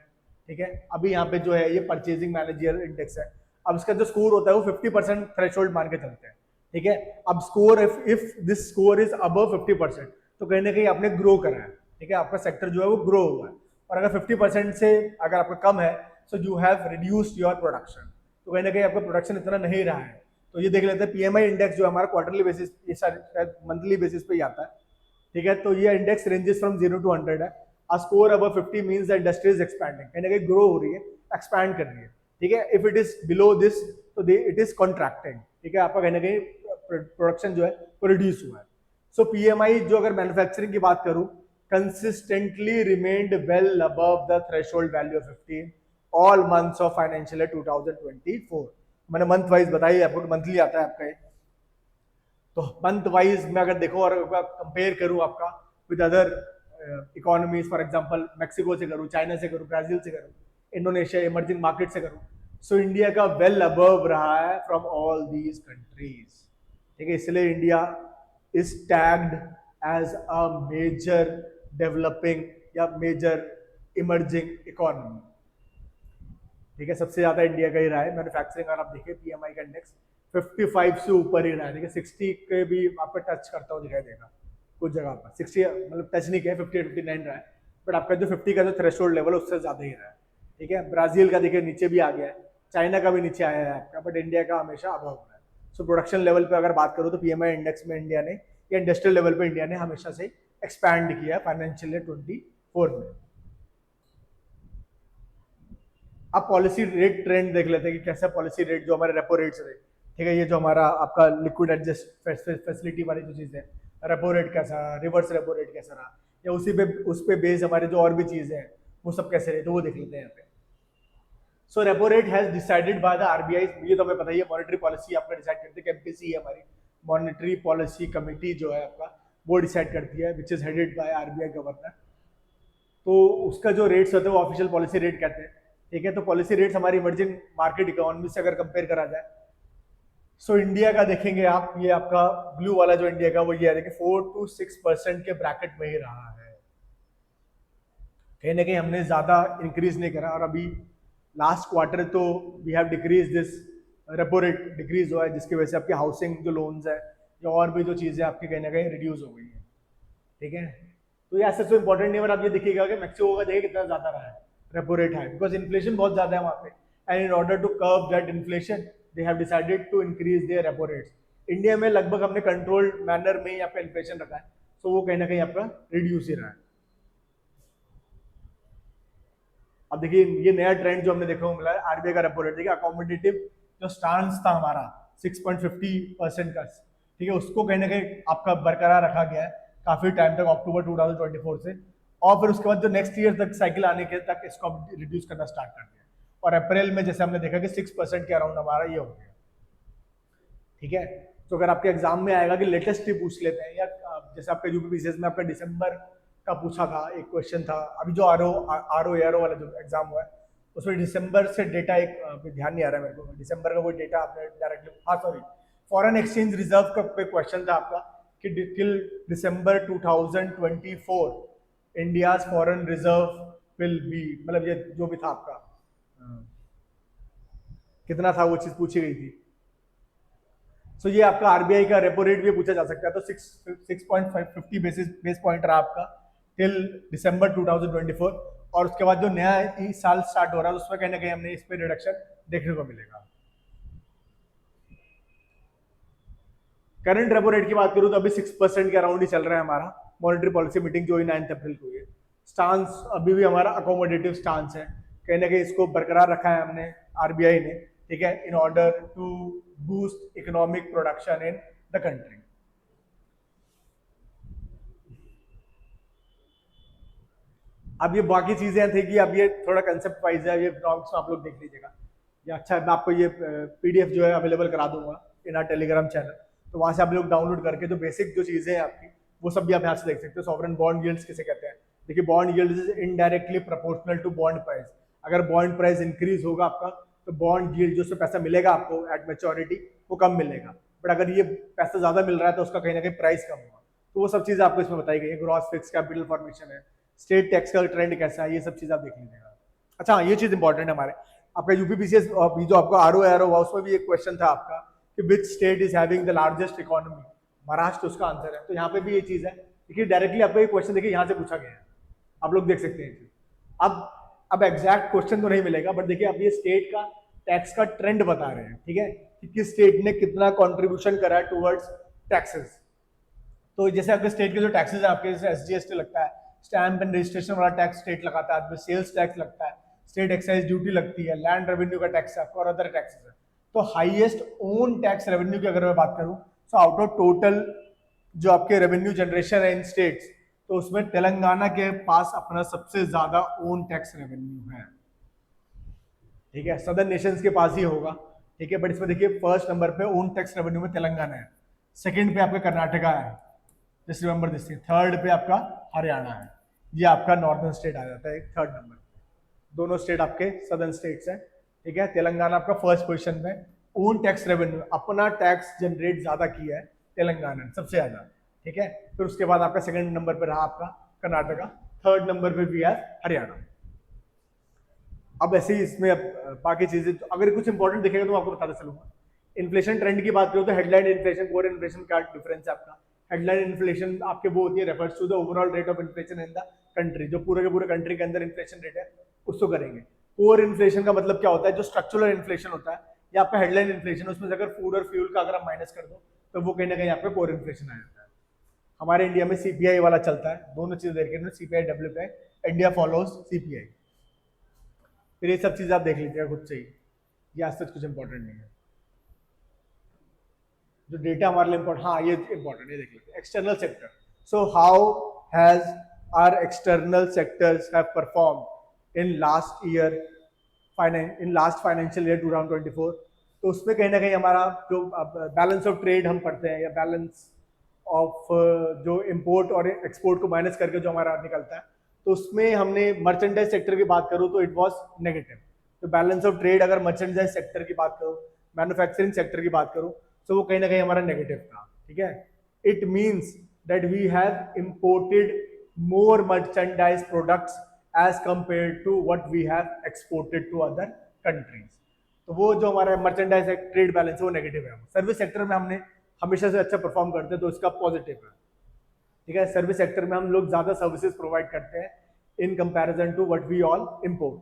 ठीक है। अभी यहाँ पे जो है ये परचेजिंग मैनेजरियल इंडेक्स है, अब इसका जो स्कोर होता है वो 50% थ्रेशोल्ड मान के चलते हैं, ठीक है। अब score if this score is above 50% तो कहीं ना कहीं आपने ग्रो करा है, ठीक है, आपका सेक्टर जो है वो ग्रो हुआ है। और अगर 50% से अगर आपका कम है so you have reduced your production, तो कहीं ना कहीं आपका प्रोडक्शन इतना नहीं रहा है। तो ये देख लेते हैं पीएमआई इंडेक्स जो हमारा क्वार्टरली बेसिस, ये शायद मंथली बेसिस पे ही आता है, ठीक है। तो ये इंडेक्स रेंजेस फ्रॉम 0 to 100 है। A score above 50 means the industry is expanding, कहीं ना कहीं ग्रो हो रही है, एक्सपैंड कर रही है, ठीक है। If it is below this तो इट इज कॉन्ट्रैक्टिंग, ठीक है, आपका कहीं ना कहीं प्रोडक्शन जो है वो रिड्यूस हुआ है। सो पीएमआई जो अगर मैन्युफैक्चरिंग की बात करूं, consistently remained well above the threshold value of 15 all months of financial year 2024। मैंने मंथ वाइज बताई आपको, मंथली आता है आपका ये, तो मंथ वाइज में अगर देखो और कंपेयर करूं आपका with other economies, for example Mexico से करूं, चाइना से करूं, ब्राजील से करूं, इंडोनेशिया इमर्जिंग मार्केट से करूं, सो इंडिया का वेल अबव रहा है फ्रॉम ऑल दीज कंट्रीज, ठीक है। इसलिए India is tagged as a major developing या मेजर इमर्जिंग इकोनॉमी, ठीक है। सबसे ज्यादा इंडिया का ही रहा है मैन्युफैक्चरिंग, अगर आप देखिए पीएमआई का इंडेक्स 55 से ऊपर ही रहा है, ठीक है। 60 के भी आपका टच करता हुआ दिखाई देगा कुछ जगह पर, 60 मतलब टच नहीं किया, 58-59 रहा है, बट आपका जो 50 का जो थ्रेशोल्ड लेवल है उससे ज्यादा ही रहा है, ठीक है। ब्राजील का देखिए नीचे भी आ गया है, चाइना का भी नीचे आया है आपका, बट इंडिया का हमेशा अबव रहा है। सो प्रोडक्शन लेवल पे अगर बात करूँ तो पीएमआई इंडेक्स में इंडिया ने या इंडस्ट्रियल लेवल पे इंडिया ने हमेशा से एक्सपैंड किया फाइनेंशियल ईयर 24 में। अब पॉलिसी रेट ट्रेंड देख लेते हैं कि कैसा पॉलिसी रेट जो हमारे रेपो रेट्स रहे, ठीक है। ये जो हमारा आपका लिक्विड एडजस्ट फैसिलिटी वाली जो चीज़ है, रेपो रेट कैसा, रिवर्स रेपो रेट कैसा रहा, या उस पे बेस हमारे जो और भी चीज़ें हैं वो सब कैसे रहे, तो वो देख लेते हैं यहाँ पे। So repo rate has decided by the RBI, ये तो हमें पता ही है, मॉनेटरी पॉलिसी आपका डिसाइड करती है, एमपीसी है हमारी मॉनेटरी पॉलिसी कमेटी जो है आपका, वो डिसाइड करती है, which is headed by RBI governor. तो उसका जो रेट्स होते हैं वो ऑफिशियल पॉलिसी रेट कहते हैं, ठीक है। तो पॉलिसी रेट्स हमारी इमर्जिंग मार्केट इकोनॉमी से अगर कंपेयर करा जाए, सो इंडिया का देखेंगे आप, ये आपका ब्लू वाला जो इंडिया का वो ये है, देखिए 4 to 6% के ब्रैकेट में ही रहा है, कहीं ना कहीं हमने ज्यादा इंक्रीज नहीं करा। और अभी लास्ट क्वार्टर तो we have decrease this repo rate decrease हुआ है, जिसकी वजह से आपके हाउसिंग जो लोन्स है या और भी जो चीजें आपकी कहीं ना कहीं रिड्यूस हो गई है, ठीक है। तो ये ऐसे तो इंपॉर्टेंट नहीं है, और आप ये देखिएगा कि मैक्सिको का देखिए कितना ज्यादा रहा है रेपो रेट है, बिकॉज इन्फ्लेशन बहुत ज्यादा है वहाँ पे, and in order to curve that inflation they have decided to increase their repo rates. India में लगभग हमने कंट्रोल्ड मैनर में ही आपका इन्फ्लेशन रखा है, सो वो कहीं ना कहीं आपका रिड्यूस ही रहा है। अब देखिए ये नया ट्रेंड जो हमने देखा मिला है आरबीआई का रेपो रेट, देखिए अकोमोडेटिव जो स्टांस था हमारा 6.50% का, ठीक है, उसको कहीं ना कहीं आपका बरकरार रखा गया है काफी टाइम तक, अक्टूबर 2024 से, और फिर उसके बाद जो नेक्स्ट ईयर तक साइकिल आने के तक इसको रिड्यूस करना स्टार्ट कर दिया, और अप्रैल में जैसे हमने देखा कि 6% के अराउंड हमारा ये हो गया, ठीक है। तो अगर आपके एग्जाम में आएगा कि लेटेस्ट ही पूछ लेते हैं, या जैसे आपका यूपीपीसीएस में आपका दिसंबर का पूछा था एक क्वेश्चन था, अभी जो आरओ वाला जो एग्जाम हुआ है उसमें दिसंबर से डेटा एक अभी ध्यान नहीं आ रहा है मेरे को, दिसंबर का कोई डेटा आपने डायरेक्टली, हाँ सॉरी, फॉरेन एक्सचेंज रिजर्व का पे क्वेश्चन था आपका कि till December 2024 India's foreign reserve will be, मतलब ये जो भी था आपका कितना था वो चीज पूछी गई थी। सो ये आपका आरबीआई का रेपो रेट भी पूछा जा सकता है, तो 6.50 बेस पॉइंट रहा आपका टिल दिसंबर 2024, और उसके बाद जो नया साल स्टार्ट हो रहा है उसमें कहीं ना कहीं हमने इस पे रिडक्शन देखने को मिलेगा। करंट रेपो रेट की बात करूं तो अभी 6% के अराउंड ही चल रहा है हमारा। मॉनेटरी पॉलिसी मीटिंग जो ही 9 अप्रैल को हुई है, स्टांस अभी भी हमारा अकोमोडेटिव स्टांस है, कहीं ना कहीं इसको बरकरार रखा है हमने आरबीआई ने, ठीक है, in order to boost economic production in the country. अब ये बाकी चीजें थी कि अब ये थोड़ा कंसेप्ट वाइज है, ये ब्लॉग्स में आप लोग देख लीजिएगा। ये अच्छा, मैं आपको ये पीडीएफ जो है अवेलेबल करा दूंगा इन आर टेलीग्राम चैनल, तो वहां से आप लोग डाउनलोड करके जो बेसिक जो चीजें हैं आपकी वो सब भी आप यहाँ से देख सकते हो। सॉवरेन बॉन्ड यील्ड्स किसे कहते हैं, देखिए bond yield is indirectly proportional to bond price. अगर बॉन्ड प्राइस इंक्रीज होगा आपका तो बॉन्ड यील्ड जो उससे पैसा मिलेगा आपको एट मेच्योरिटी वो कम मिलेगा, बट अगर ये पैसा ज्यादा मिल रहा है तो उसका कहीं ना कहीं प्राइस कम होगा। तो वो सब चीजें आपको इसमें बताई गई है, ग्रॉस फिक्स कैपिटल फॉर्मेशन है, स्टेट टैक्स का ट्रेंड कैसा है, ये सब चीज आप देख लीजिएगा। अच्छा ये चीज इंपॉर्टेंट है हमारे, आपका यूपीपीसीएस जो आपका आर ओ हुआ उसमें भी एक क्वेश्चन था आपका कि which state is having the largest economy, Maharashtra उसका आंसर है। तो यहाँ पे भी ये चीज है, देखिए डायरेक्टली आपको ये क्वेश्चन देखिए यहाँ से पूछा गया है, आप लोग देख सकते हैं। अब एग्जैक्ट क्वेश्चन तो नहीं मिलेगा, बट देखिए अब ये स्टेट का टैक्स का ट्रेंड बता रहे हैं, ठीक है, कि किस स्टेट ने कितना कंट्रीब्यूशन करा है टुवर्ड्स टैक्सेस। तो जैसे आपके स्टेट के जो टैक्सेस है आपके, जैसे एसजीएसटी लगता है, स्टैंप एंड रजिस्ट्रेशन वाला टैक्स स्टेट लगाता है, आपके सेल्स टैक्स लगता है, स्टेट एक्साइज ड्यूटी लगती है, लैंड रेवेन्यू का टैक्स है आपका, और अदर टैक्सेस है। तो हाईएस्ट ओन टैक्स रेवेन्यू की अगर मैं बात करूं तो आउट ऑफ टोटल जो आपके रेवेन्यू जनरेशन है इन स्टेट्स, तो उसमें तेलंगाना के पास अपना सबसे ज्यादा ओन टैक्स रेवेन्यू है, ठीक है, सदर्न नेशंस के पास ही होगा, ठीक है, बट इसमें देखिए फर्स्ट नंबर पे ओन टैक्स रेवेन्यू में तेलंगाना है, सेकंड पे आपका कर्नाटका है, just remember this thing, third पे आपका हरियाणा है, ये आपका नॉर्दर्न स्टेट आ जाता है थर्ड नंबर, दोनों स्टेट आपके सदर्न स्टेट्स हैं, ठीक है। तेलंगाना आपका फर्स्ट पोजीशन में, ओन टैक्स रेवेन्यू अपना टैक्स जनरेट ज्यादा किया है तेलंगाना सबसे ज्यादा, ठीक है। फिर उसके बाद आपका सेकंड नंबर पे रहा आपका कर्नाटका, थर्ड नंबर पे भी है हरियाणा। अब ऐसे ही इसमें बाकी चीजें अगर कुछ इंपॉर्टेंट दिखेगा तो मैं आपको बताता चलूंगा। इन्फ्लेशन ट्रेंड की बात करूं तो हेडलाइन इन्फ्लेशन कोर इन्फ्लेशन का डिफरेंस है आपका। हेडलाइन इन्फ्लेशन आपके वो होती है refers to the overall rate of inflation in the country, जो पूरे के पूरे कंट्री के अंदर इन्फ्लेशन रेट है उसको करेंगे। कोर इन्फ्लेशन का मतलब क्या होता है, जो स्ट्रक्चरल इन्फ्लेशन होता है या आपका हेडलाइन इन्फ्लेशन, उसमें अगर फूड और फ्यूल का अगर आप माइनस कर दो तो वो कहीं ना कहीं आपका कोर इन्फ्लेशन आ जाता है। हमारे इंडिया में सीपीआई वाला चलता है, दोनों चीजें देखें, CPI WPI, India follows CPI. फिर ये सब चीज आप देख लीजिएगा खुद से ही, ये आज तक कुछ इंपॉर्टेंट नहीं है। जो डेटा हमारे लिए इंपॉर्टेंट, हाँ ये इंपॉर्टेंट, ये देख लीजिए external sector. So how has our external sectors have perform in last year, in last financial year 2024। तो उसमें कहीं ना कहीं हमारा जो बैलेंस ऑफ ट्रेड हम पढ़ते हैं, या बैलेंस ऑफ जो इंपोर्ट और एक्सपोर्ट को माइनस करके जो हमारा निकलता है, तो उसमें हमने मर्चेंडाइज सेक्टर की बात करूं तो इट वाज नेगेटिव। तो बैलेंस ऑफ ट्रेड अगर मर्चेंडाइज सेक्टर की बात करूं, मैन्युफैक्चरिंग सेक्टर की बात करूं, तो वो कहीं ना कहीं हमारा नेगेटिव था, ठीक है। It means that we have imported more merchandise products as compare to what we have exported to other countries. तो वो जो हमारा मर्चेंडाइज ट्रेड बैलेंस है वो नेगेटिव है। सर्विस सेक्टर में हमने हमेशा से अच्छा परफॉर्म करते हैं तो इसका पॉजिटिव है, ठीक है। सर्विस सेक्टर में हम लोग ज्यादा सर्विसेज प्रोवाइड करते हैं in comparison to what we all import,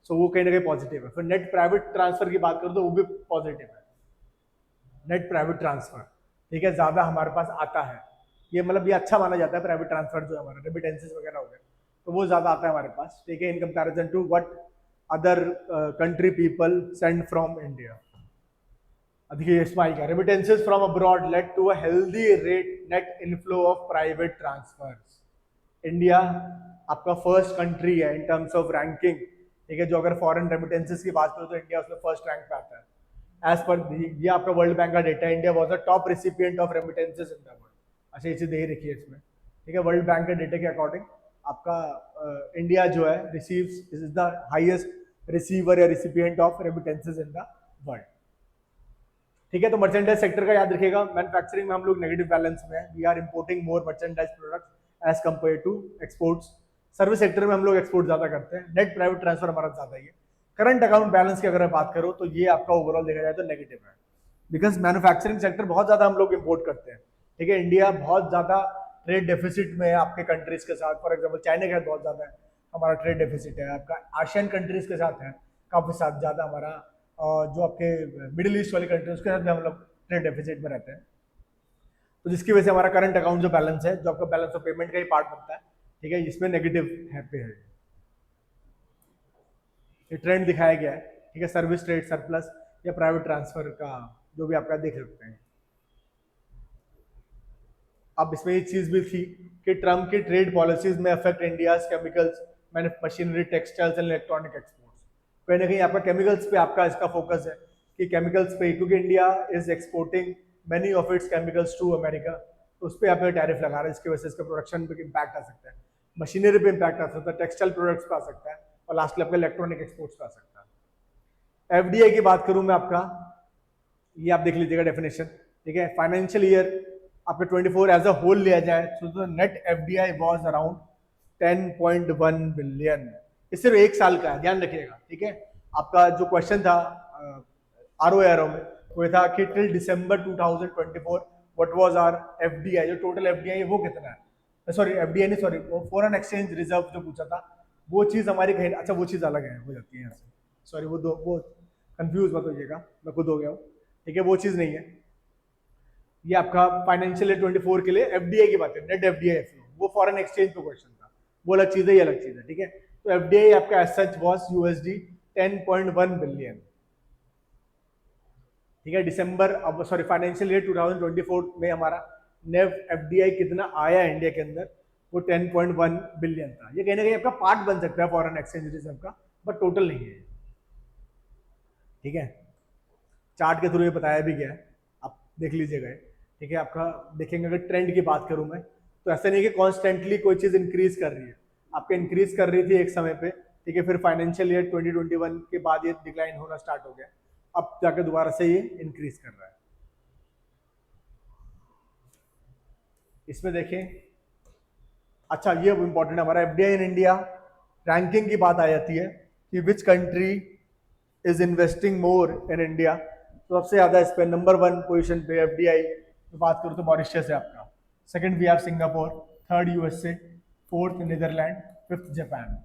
so वो कहीं ना कहीं पॉजिटिव है। फिर नेट प्राइवेट ट्रांसफर की बात करूं तो वो भी पॉजिटिव है, नेट प्राइवेट ट्रांसफर, ठीक है, ज्यादा हमारे पास आता है, ये मतलब ये अच्छा माना जाता है प्राइवेट ट्रांसफर जो हमारा रेमिटेंसेस वगैरह हो गए, तो वो ज्यादा आता है हमारे पास, ठीक है, in comparison to what other country people send from India. देखिए स्माइल का remittances from abroad led to a healthy rate net inflow of private transfers. India आपका फर्स्ट कंट्री है इन टर्म्स ऑफ रैंकिंग, ठीक है, जो अगर foreign remittances की बात करो तो इंडिया उसमें फर्स्ट रैंक पे आता है एज पर ये आपका वर्ल्ड बैंक का डेटा है। India was the top recipient of remittances in the world. अच्छा ये चीज दे रखी है इसमें, ठीक है, वर्ल्ड बैंक के डेटा के अकॉर्डिंग आपका इंडिया जो है receives is the highest receiver या recipient of remittances in the world. ठीक है, तो मर्चेंडाइज सेक्टर का याद रखिएगा, मैन्युफैक्चरिंग में हम लोग नेगेटिव बैलेंस में है, we are importing more merchandise products as compare to exports. Service sector में हम लोग एक्सपोर्ट ज्यादा करते हैं, नेट प्राइवेट ट्रांसफर हमारा ज्यादा ही है। करंट अकाउंट बैलेंस की अगर मैं बात करूं तो ये आपका ओवरऑल देखा जाए तो नेगेटिव है, बिकॉज मैन्युफैक्चरिंग सेक्टर बहुत ज्यादा हम लोग इंपोर्ट करते हैं। ठीक है, इंडिया बहुत ज्यादा ट्रेड डेफिसिट में है आपके कंट्रीज के साथ, फॉर एग्जाम्पल चाइना के साथ बहुत ज्यादा है हमारा ट्रेड डेफिसिट है, आपका आशियन कंट्रीज के साथ है काफी साथ ज्यादा हमारा, जो आपके मिडिल ईस्ट वाली कंट्रीज के साथ भी हम लोग ट्रेड डेफिसिट में रहते हैं। तो जिसकी वजह से हमारा करंट अकाउंट जो बैलेंस है, जो आपका बैलेंस ऑफ पेमेंट का ही पार्ट बनता है, ठीक है, इसमें नेगेटिव है पे है, ये ट्रेंड दिखाया गया है। ठीक है, सर्विस ट्रेड सरप्लस या प्राइवेट ट्रांसफर का जो भी आपका देख सकते हैं। अब इसमें एक चीज भी थी कि ट्रम्प की ट्रेड पॉलिसीज में affect India chemicals, machinery, textiles and electronic exports. कहीं ना कहीं आपका केमिकल्स पे आपका इसका फोकस है कि केमिकल्स पे, क्योंकि India is exporting many of its chemicals to America, तो उस पर आप टैरिफ लगा रहे हैं, इसकी वजह से इसका प्रोडक्शन पे इम्पैक्ट आ सकता है, मशीनरी पे इम्पैक्ट आ सकता है, टेक्सटाइल प्रोडक्ट्स पे आ सकता है, और लास्टली आपका इलेक्ट्रॉनिक एक्सपोर्ट्स पे आ सकता है। एफडीआई की बात करूं मैं आपका, ये आप देख लीजिएगा डेफिनेशन। ठीक है, फाइनेंशियल ईयर आपका 24 एज अ होल लिया जाए तो net FDI was around 10.1 billion. ये सिर्फ एक साल का है, ध्यान रखिएगा। ठीक है, आपका जो क्वेश्चन था आरओ में वो था कि till December 2024 what was our FDI, जो टोटल एफडीआई है वो कितना है, सॉरी एफडीआई नहीं, सॉरी वो फॉरेन एक्सचेंज रिजर्व जो पूछा था, वो चीज हमारी कहीं, अच्छा वो चीज अलग है, हो जाती है यहाँ से, सॉरी वो कंफ्यूज मत होइएगा, मैं खुद हो गया हूँ। ठीक है, वो चीज नहीं है, ये आपका फाइनेंशियल ईयर 24 के लिए एफडीआई की बात है, नेट एफडीआई फ्लो, वो फॉरेन एक्सचेंज पे क्वेश्चन था, वो अलग चीज है, ये अलग चीज है। ठीक है, तो एफडीआई आपका as such was USD 10.1 billion. ठीक है, दिसंबर, अब सॉरी फाइनेंशियल ईयर 2024 में हमारा नेट एफडीआई कितना आया इंडिया के अंदर, वो 10.1 बिलियन था। ये कहीं ना कहीं आपका पार्ट बन सकता है फॉरेन एक्सचेंज रिजर्व का, बट टोटल नहीं है। ठीक है, चार्ट के थ्रू ये बताया भी गया है, आप देख लीजिएगा। ठीक है, आपका देखेंगे अगर ट्रेंड की बात करूं मैं, तो ऐसा नहीं कि कॉन्स्टेंटली कोई चीज इंक्रीज कर रही है, आपके इंक्रीज कर रही थी एक समय पे। ठीक है, फिर फाइनेंशियल ईयर 2021 के बाद ये डिक्लाइन होना स्टार्ट हो गया, अब जाके दोबारा से ये इंक्रीज कर रहा है। इसमें देखें, अच्छा ये इंपॉर्टेंट है हमारा एफडीआई इन इंडिया, रैंकिंग की बात आ जाती है कि which country is investing more in India, तो सबसे ज्यादा इस पे नंबर 1 पोजीशन पे एफडीआई बात करूं तो मॉरिशस है आपका, second we have Singapore, third USA, fourth Netherlands, fifth Japan.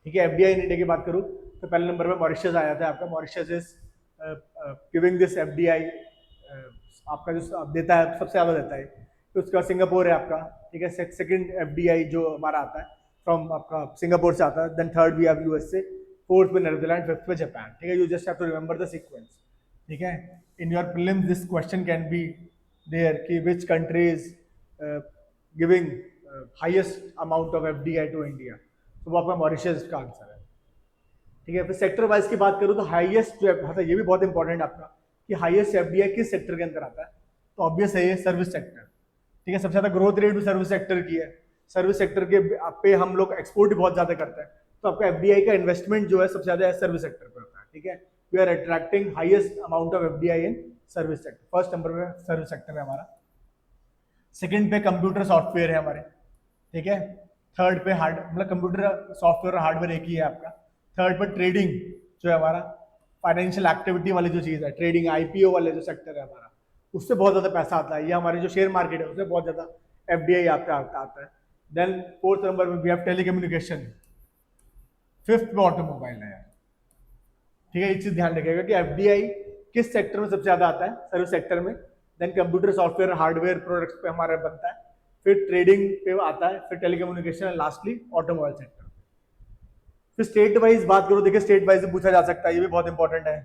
ठीक है, एफडीआई इन इंडिया की बात करूं तो पहले नंबर पे मॉरिशस आ जाता है आपका, Mauritius is giving this FDI, आपका जो देता है सबसे ज्यादा देता है, तो उसका सिंगापुर है आपका। ठीक है, सेकंड एफडीआई जो हमारा आता है फ्रॉम आपका सिंगापुर से आता है, then third we have USA, fourth पे नीदरलैंड, फिफ्थ पे जापान। ठीक है, you just have to remember the sequence. ठीक है, in your prelims this question can be there कि which country is giving highest amount of FDI to India, तो वो आपका मॉरिशस का आंसर है। ठीक है, फिर सेक्टर वाइज की बात करूं तो हाईएस्ट जो है, ये भी बहुत इंपॉर्टेंट आपका कि हाईएस्ट एफडीआई किस सेक्टर के अंदर आता है, तो ऑब्वियस है ये सर्विस सेक्टर। ठीक है, सबसे ज्यादा ग्रोथ रेट भी सर्विस सेक्टर की है, सर्विस सेक्टर के पे हम लोग एक्सपोर्ट भी बहुत ज्यादा करते हैं, तो आपका एफडीआई का इन्वेस्टमेंट जो है सबसे ज्यादा सर्विस सेक्टर पे होता है। ठीक है, we are attracting highest amount of FDI in service sector, first number पे सर्विस सेक्टर है हमारा, सेकंड पे कंप्यूटर सॉफ्टवेयर है हमारे। ठीक है, थर्ड पे हार्ड, मतलब कंप्यूटर सॉफ्टवेयर और हार्डवेयर एक ही है आपका। थर्ड पे ट्रेडिंग जो है हमारा, फाइनेंशियल एक्टिविटी वाली जो चीज़ है, ट्रेडिंग आईपीओ वाले जो सेक्टर है हमारा, उससे बहुत ज़्यादा पैसा आता है, ये हमारे जो शेयर मार्केट है उससे बहुत ज़्यादा एफडीआई आता है। देन फोर्थ नंबर पे वी हैव टेलीकम्युनिकेशन, फिफ्थ पे ऑटोमोबाइल है। ठीक है, ये चीज़ ध्यान रखिएगा कि एफडीआई किस सेक्टर में सबसे ज़्यादा आता है, सर्विस सेक्टर में, then computer software hardware products पे हमारा बनता है, फिर ट्रेडिंग पे आता है, फिर telecommunication and lastly automobile sector. फिर स्टेट वाइज बात करो, देखिए स्टेट वाइज पूछा जा सकता है, ये भी बहुत इंपॉर्टेंट है।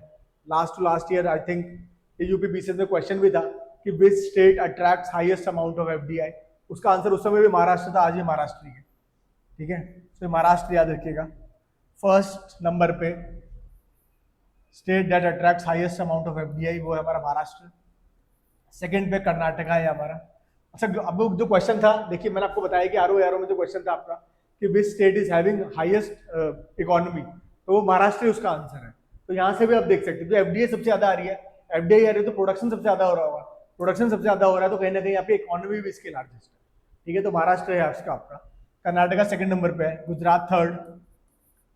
Last to last year I think UPPCS में क्वेश्चन भी था कि which state attracts highest amount of FDI, उसका आंसर उस समय भी महाराष्ट्र था, आज ही महाराष्ट्र ही है। ठीक है, तो महाराष्ट्र याद रखिएगा, फर्स्ट नंबर पे state that attracts highest amount of FDI वो है हमारा महाराष्ट्र, सेकंड पे कर्नाटका है हमारा। अच्छा, अब जो क्वेश्चन था, देखिए मैंने आपको बताया कि आरओ में जो क्वेश्चन था आपका कि which state is having highest economy, तो वो महाराष्ट्र ही उसका आंसर है। तो यहाँ से भी आप देख सकते हैं, तो एफडीआई सबसे ज्यादा आ रही है, एफडीआई आ रही है तो प्रोडक्शन सबसे ज्यादा हो रहा होगा, प्रोडक्शन सबसे ज्यादा हो रहा है तो कहीं ना कहीं आपकी इकोनॉमी भी इसकी लार्जेस्ट है। ठीक है, तो महाराष्ट्र है इसका आपका, कर्नाटका सेकंड नंबर पे है, गुजरात थर्ड,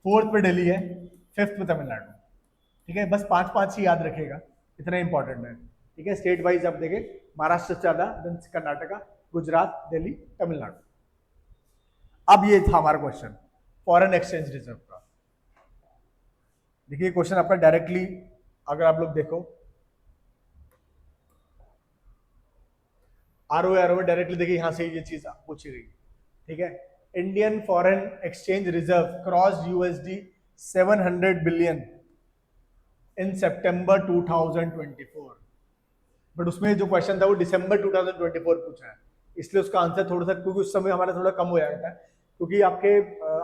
फोर्थ पे दिल्ली है, फिफ्थ पे तमिलनाडु। ठीक है, बस पांच पांच ही याद रखिएगा, इतना इंपॉर्टेंट है। ठीक है, स्टेट वाइज आप देखें, महाराष्ट्र सबसे ज्यादा, देन कर्नाटका, गुजरात, दिल्ली, तमिलनाडु। अब ये था हमारा क्वेश्चन फॉरेन एक्सचेंज रिजर्व का। देखिए क्वेश्चन आपका डायरेक्टली अगर आप लोग देखो, आरओ में डायरेक्टली देखिए यहां से ये चीज पूछी गई। ठीक है, Indian foreign exchange reserve cross USD 700 billion in September 2024। But उसमें जो क्वेश्चन था वो दिसंबर 2024 पूछा है, इसलिए उसका आंसर थोड़ा सा, क्योंकि उस समय हमारा थोड़ा कम हो जाता है, क्योंकि आपके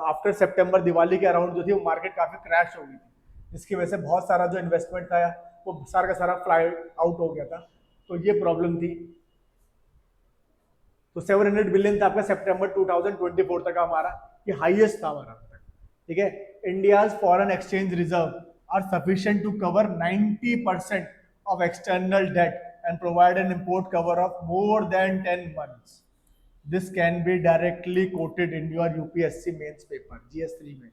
आफ्टर सितंबर दिवाली के अराउंड जो थी वो मार्केट काफी क्रैश हो गई थी, जिसकी वजह से बहुत सारा जो इन्वेस्टमेंट था वो सारा का सारा फ्लाई आउट हो गया था, तो ये प्रॉब्लम थी। तो 700 बिलियन था आपका सितंबर 2024 तक हमारा, ये हाईएस्ट था हमारा तक। ठीक है, India's foreign exchange reserve are sufficient to cover 90% of external debt and provide an import cover of more than 10 months. This can be directly quoted in your UPSC mains paper GS3 में।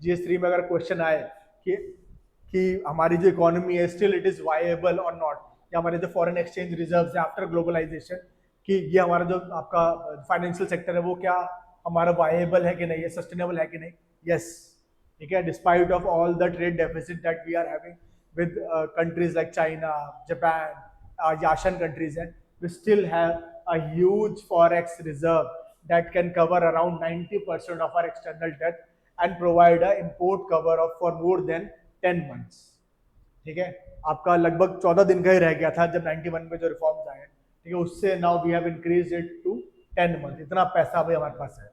GS3 में अगर question आए कि हमारी जो economy है still it is viable और not, या हमारे जो फॉरेन एक्सचेंज रिजर्व्स है आफ्टर ग्लोबलाइजेशन, कि ये हमारा जो आपका फाइनेंशियल सेक्टर है वो क्या हमारा वायबल है कि नहीं, है सस्टेनेबल है कि नहीं। यस, ठीक है, despite of all the trade deficit that we are having with countries like China, Japan, Asian countries, and we still have a huge forex reserve that can cover around 90% of our external debt and provide a import cover of for more than 10 months. ठीक है, आपका लगभग 14 दिन का ही रह गया था जब 91 में जो रिफॉर्म्स आए। ठीक है, उससे now we have increased it to 10 month, इतना पैसा भी हमारे पास है।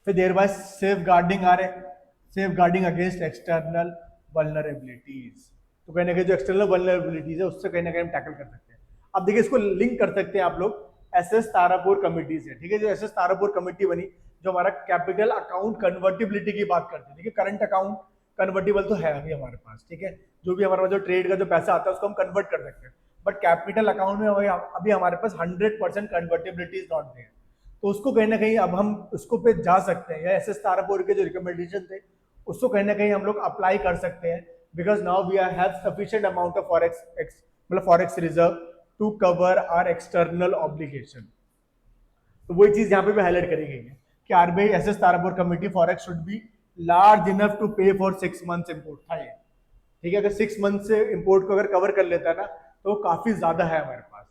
फिर देयर बाय सेफ गार्डिंग आ रहे, safeguarding against external vulnerabilities, तो कहीं ना कहीं जो एक्सटर्नल वल्नरेबिलिटीज है उससे कहीं ना कहीं हम टैकल कर सकते हैं। अब देखिए इसको लिंक कर सकते हैं आप लोग एसएस तारापुर कमिटी से। ठीक है, जो एसएस तारापुर कमिटी बनी जो हमारा कैपिटल अकाउंट कन्वर्टिबिलिटी की बात करते हैं। ठीक है, करंट अकाउंट कन्वर्टिबल तो है अभी हमारे पास, ठीक है, जो भी हमारे पास जो ट्रेड का जो पैसा आता है उसको हम कन्वर्ट कर सकते हैं, बट कैपिटल अकाउंट में अभी हमारे पास 100% कन्वर्टिबिलिटी इज नॉट देयर, तो उसको कहीं ना कहीं अब हम उसको पे जा सकते हैं, या एसएस तारापुर के जो रिकमेंडेशन थे उसको कहीं ना कहीं हम लोग अप्लाई कर सकते हैं, because now we have sufficient amount of forex reserve to cover our external obligation। तो वही चीज यहाँ पे भी हाईलाइट करी गई है कि RBI SS Tarapore committee forex should be large enough to pay for 6 months import था ये। ठीक है, अगर 6 मंथ से इंपोर्ट को अगर कवर कर लेता है ना तो काफी ज्यादा है हमारे पास।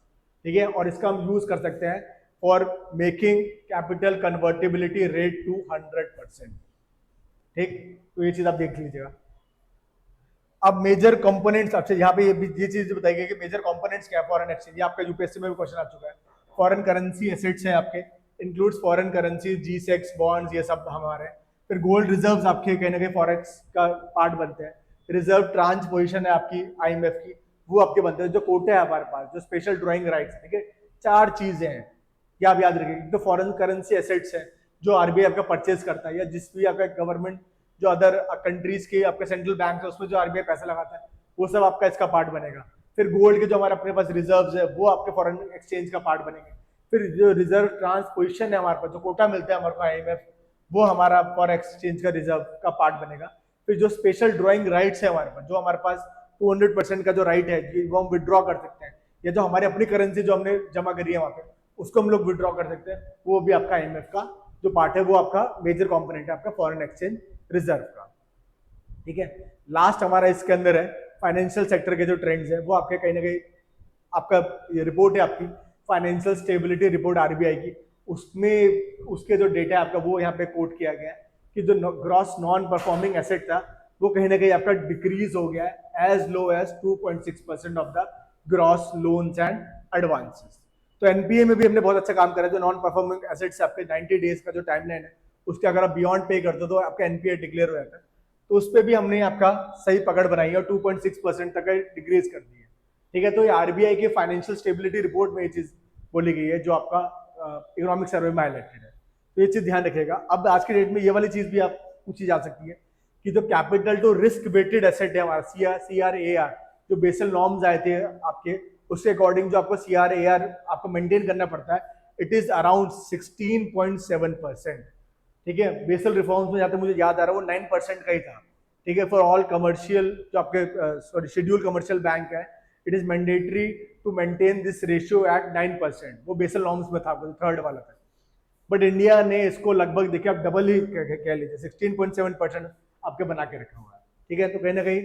ठीक है, और इसका हम यूज कर सकते हैं for making capital convertibility rate to 100%। ठीक, तो ये चीज आप देख लीजिएगा। अब मेजर कंपोनेंट्स, अच्छा यहाँ पे ये चीज बताई गई कि मेजर कंपोनेंट्स क्या है फॉरेन एक्सचेंज, ये आपका यूपीएससी में भी क्वेश्चन आ चुका है। फॉरेन करेंसी एसेट्स है आपके, इंक्लूड्स फॉरेन करेंसी, जीसेक्स, बॉन्ड्स, ये सब हमारे। फिर गोल्ड रिजर्व्स आपके कहीं ना कहीं फॉरेक्स का पार्ट बनते हैं। रिजर्व ट्रांच पोजीशन है आपकी आईएमएफ की, वो आपके बनते हैं। जो कोटे है हमारे पास, जो स्पेशल ड्रॉइंग राइट्स, ठीक है, 4 चीजें हैं, ये आप याद रखिए। तो फॉरेन करेंसी एसेट्स है जो आरबीआई आपका परचेज करता है, या जिस भी आपका गवर्नमेंट जो अदर कंट्रीज के आपके सेंट्रल बैंक है उसमें जो आरबीआई पैसा लगाता है वो सब आपका इसका पार्ट बनेगा। फिर गोल्ड के जो हमारे अपने पास रिजर्व्स है वो आपके फॉरेन एक्सचेंज का पार्ट बनेंगे। फिर जो रिजर्व ट्रांसपोजिशन है हमारे पास, जो कोटा मिलता है हमारे को आईएमएफ, वो हमारा फॉरेन एक्सचेंज का रिजर्व का पार्ट बनेगा। फिर जो स्पेशल ड्रॉइंग राइट्स है हमारे पास, जो हमारे पास 200% का जो राइट है वो हम विड्रॉ कर सकते हैं, या जो हमारी अपनी करेंसी जो हमने जमा करी है वहां पे उसको हम लोग विड्रॉ कर सकते हैं, वो भी आपका आईएमएफ का जो पार्ट है, वो आपका मेजर कॉम्पोनेंट है आपका फॉरेन एक्सचेंज रिजर्व का। ठीक है, लास्ट हमारा इसके अंदर है फाइनेंशियल सेक्टर के जो ट्रेंड्स है, वो आपके कहीं ना कहीं आपका ये रिपोर्ट है आपकी फाइनेंशियल स्टेबिलिटी रिपोर्ट आरबीआई की, उसमें उसके जो डेटा है आपका वो यहाँ पे कोट किया गया है कि जो ग्रॉस नॉन परफॉर्मिंग एसेट था वो कहीं ना कहीं आपका डिक्रीज हो गया है as low as 2.6% of the gross loans and advances. तो एनपीए में भी हमने बहुत अच्छा काम करा है। जो नॉन परफॉर्मिंग एसेट्स आपके 90 डेज का जो टाइमलाइन है उसके अगर आप बियॉन्ड पे करते हो तो आपका एनपीए डिक्लेयर हो जाता है, तो उस पर भी हमने आपका सही पकड़ बनाई है और 2.6% तक डिक्रीज कर दी है। ठीक है, तो ये आरबीआई के फाइनेंशियल स्टेबिलिटी रिपोर्ट में ये चीज बोली गई है जो आपका इकोनॉमिक सर्वे में हाईलाइटेड है, तो ये चीज ध्यान रखिएगा। अब आज के डेट में ये वाली चीज भी आप पूछी जा सकती है कि जो capital to risk weighted asset है हमारा CRAR, जो बेसल नॉर्म्स आए थे आपके, उसके अकॉर्डिंग जो आपको CRAR आपको मेंटेन करना पड़ता है, इट इज अराउंड 16.7%। ठीक है, बेसल रिफॉर्म्स में जाते मुझे याद आ रहा है वो 9% का ही था। ठीक है, फॉर ऑल कमर्शियल जो आपके सॉरी शेड्यूल कमर्शियल बैंक है, it is mandatory to maintain this ratio at 9%। वो बेसल नॉर्म्स में था, थर्ड वाला था। बट इंडिया ने इसको लगभग देखिए आप डबल ही कह लीजिए, 16.7% आपके बना के रखा हुआ है। ठीक है, तो कहीं ना कहीं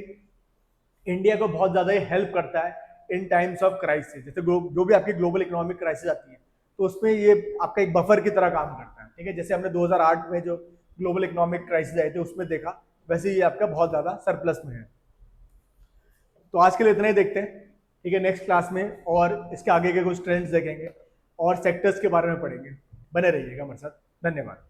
इंडिया को बहुत ज्यादा हेल्प करता है इन टाइम्स ऑफ क्राइसिस। जैसे जो भी आपकी ग्लोबल इकोनॉमिक क्राइसिस आती है तो उसमें ये आपका एक बफर की तरह काम करता है। ठीक है, जैसे हमने 2008 में जो ग्लोबल इकोनॉमिक क्राइसिस आए थे उसमें देखा, वैसे ये आपका बहुत ज्यादा सरप्लस में है। तो आज के लिए इतना ही देखते हैं। ठीक है, नेक्स्ट क्लास में और इसके आगे के कुछ ट्रेंड्स देखेंगे और सेक्टर्स के बारे में पढ़ेंगे। बने रहिएगा हमारे साथ। धन्यवाद।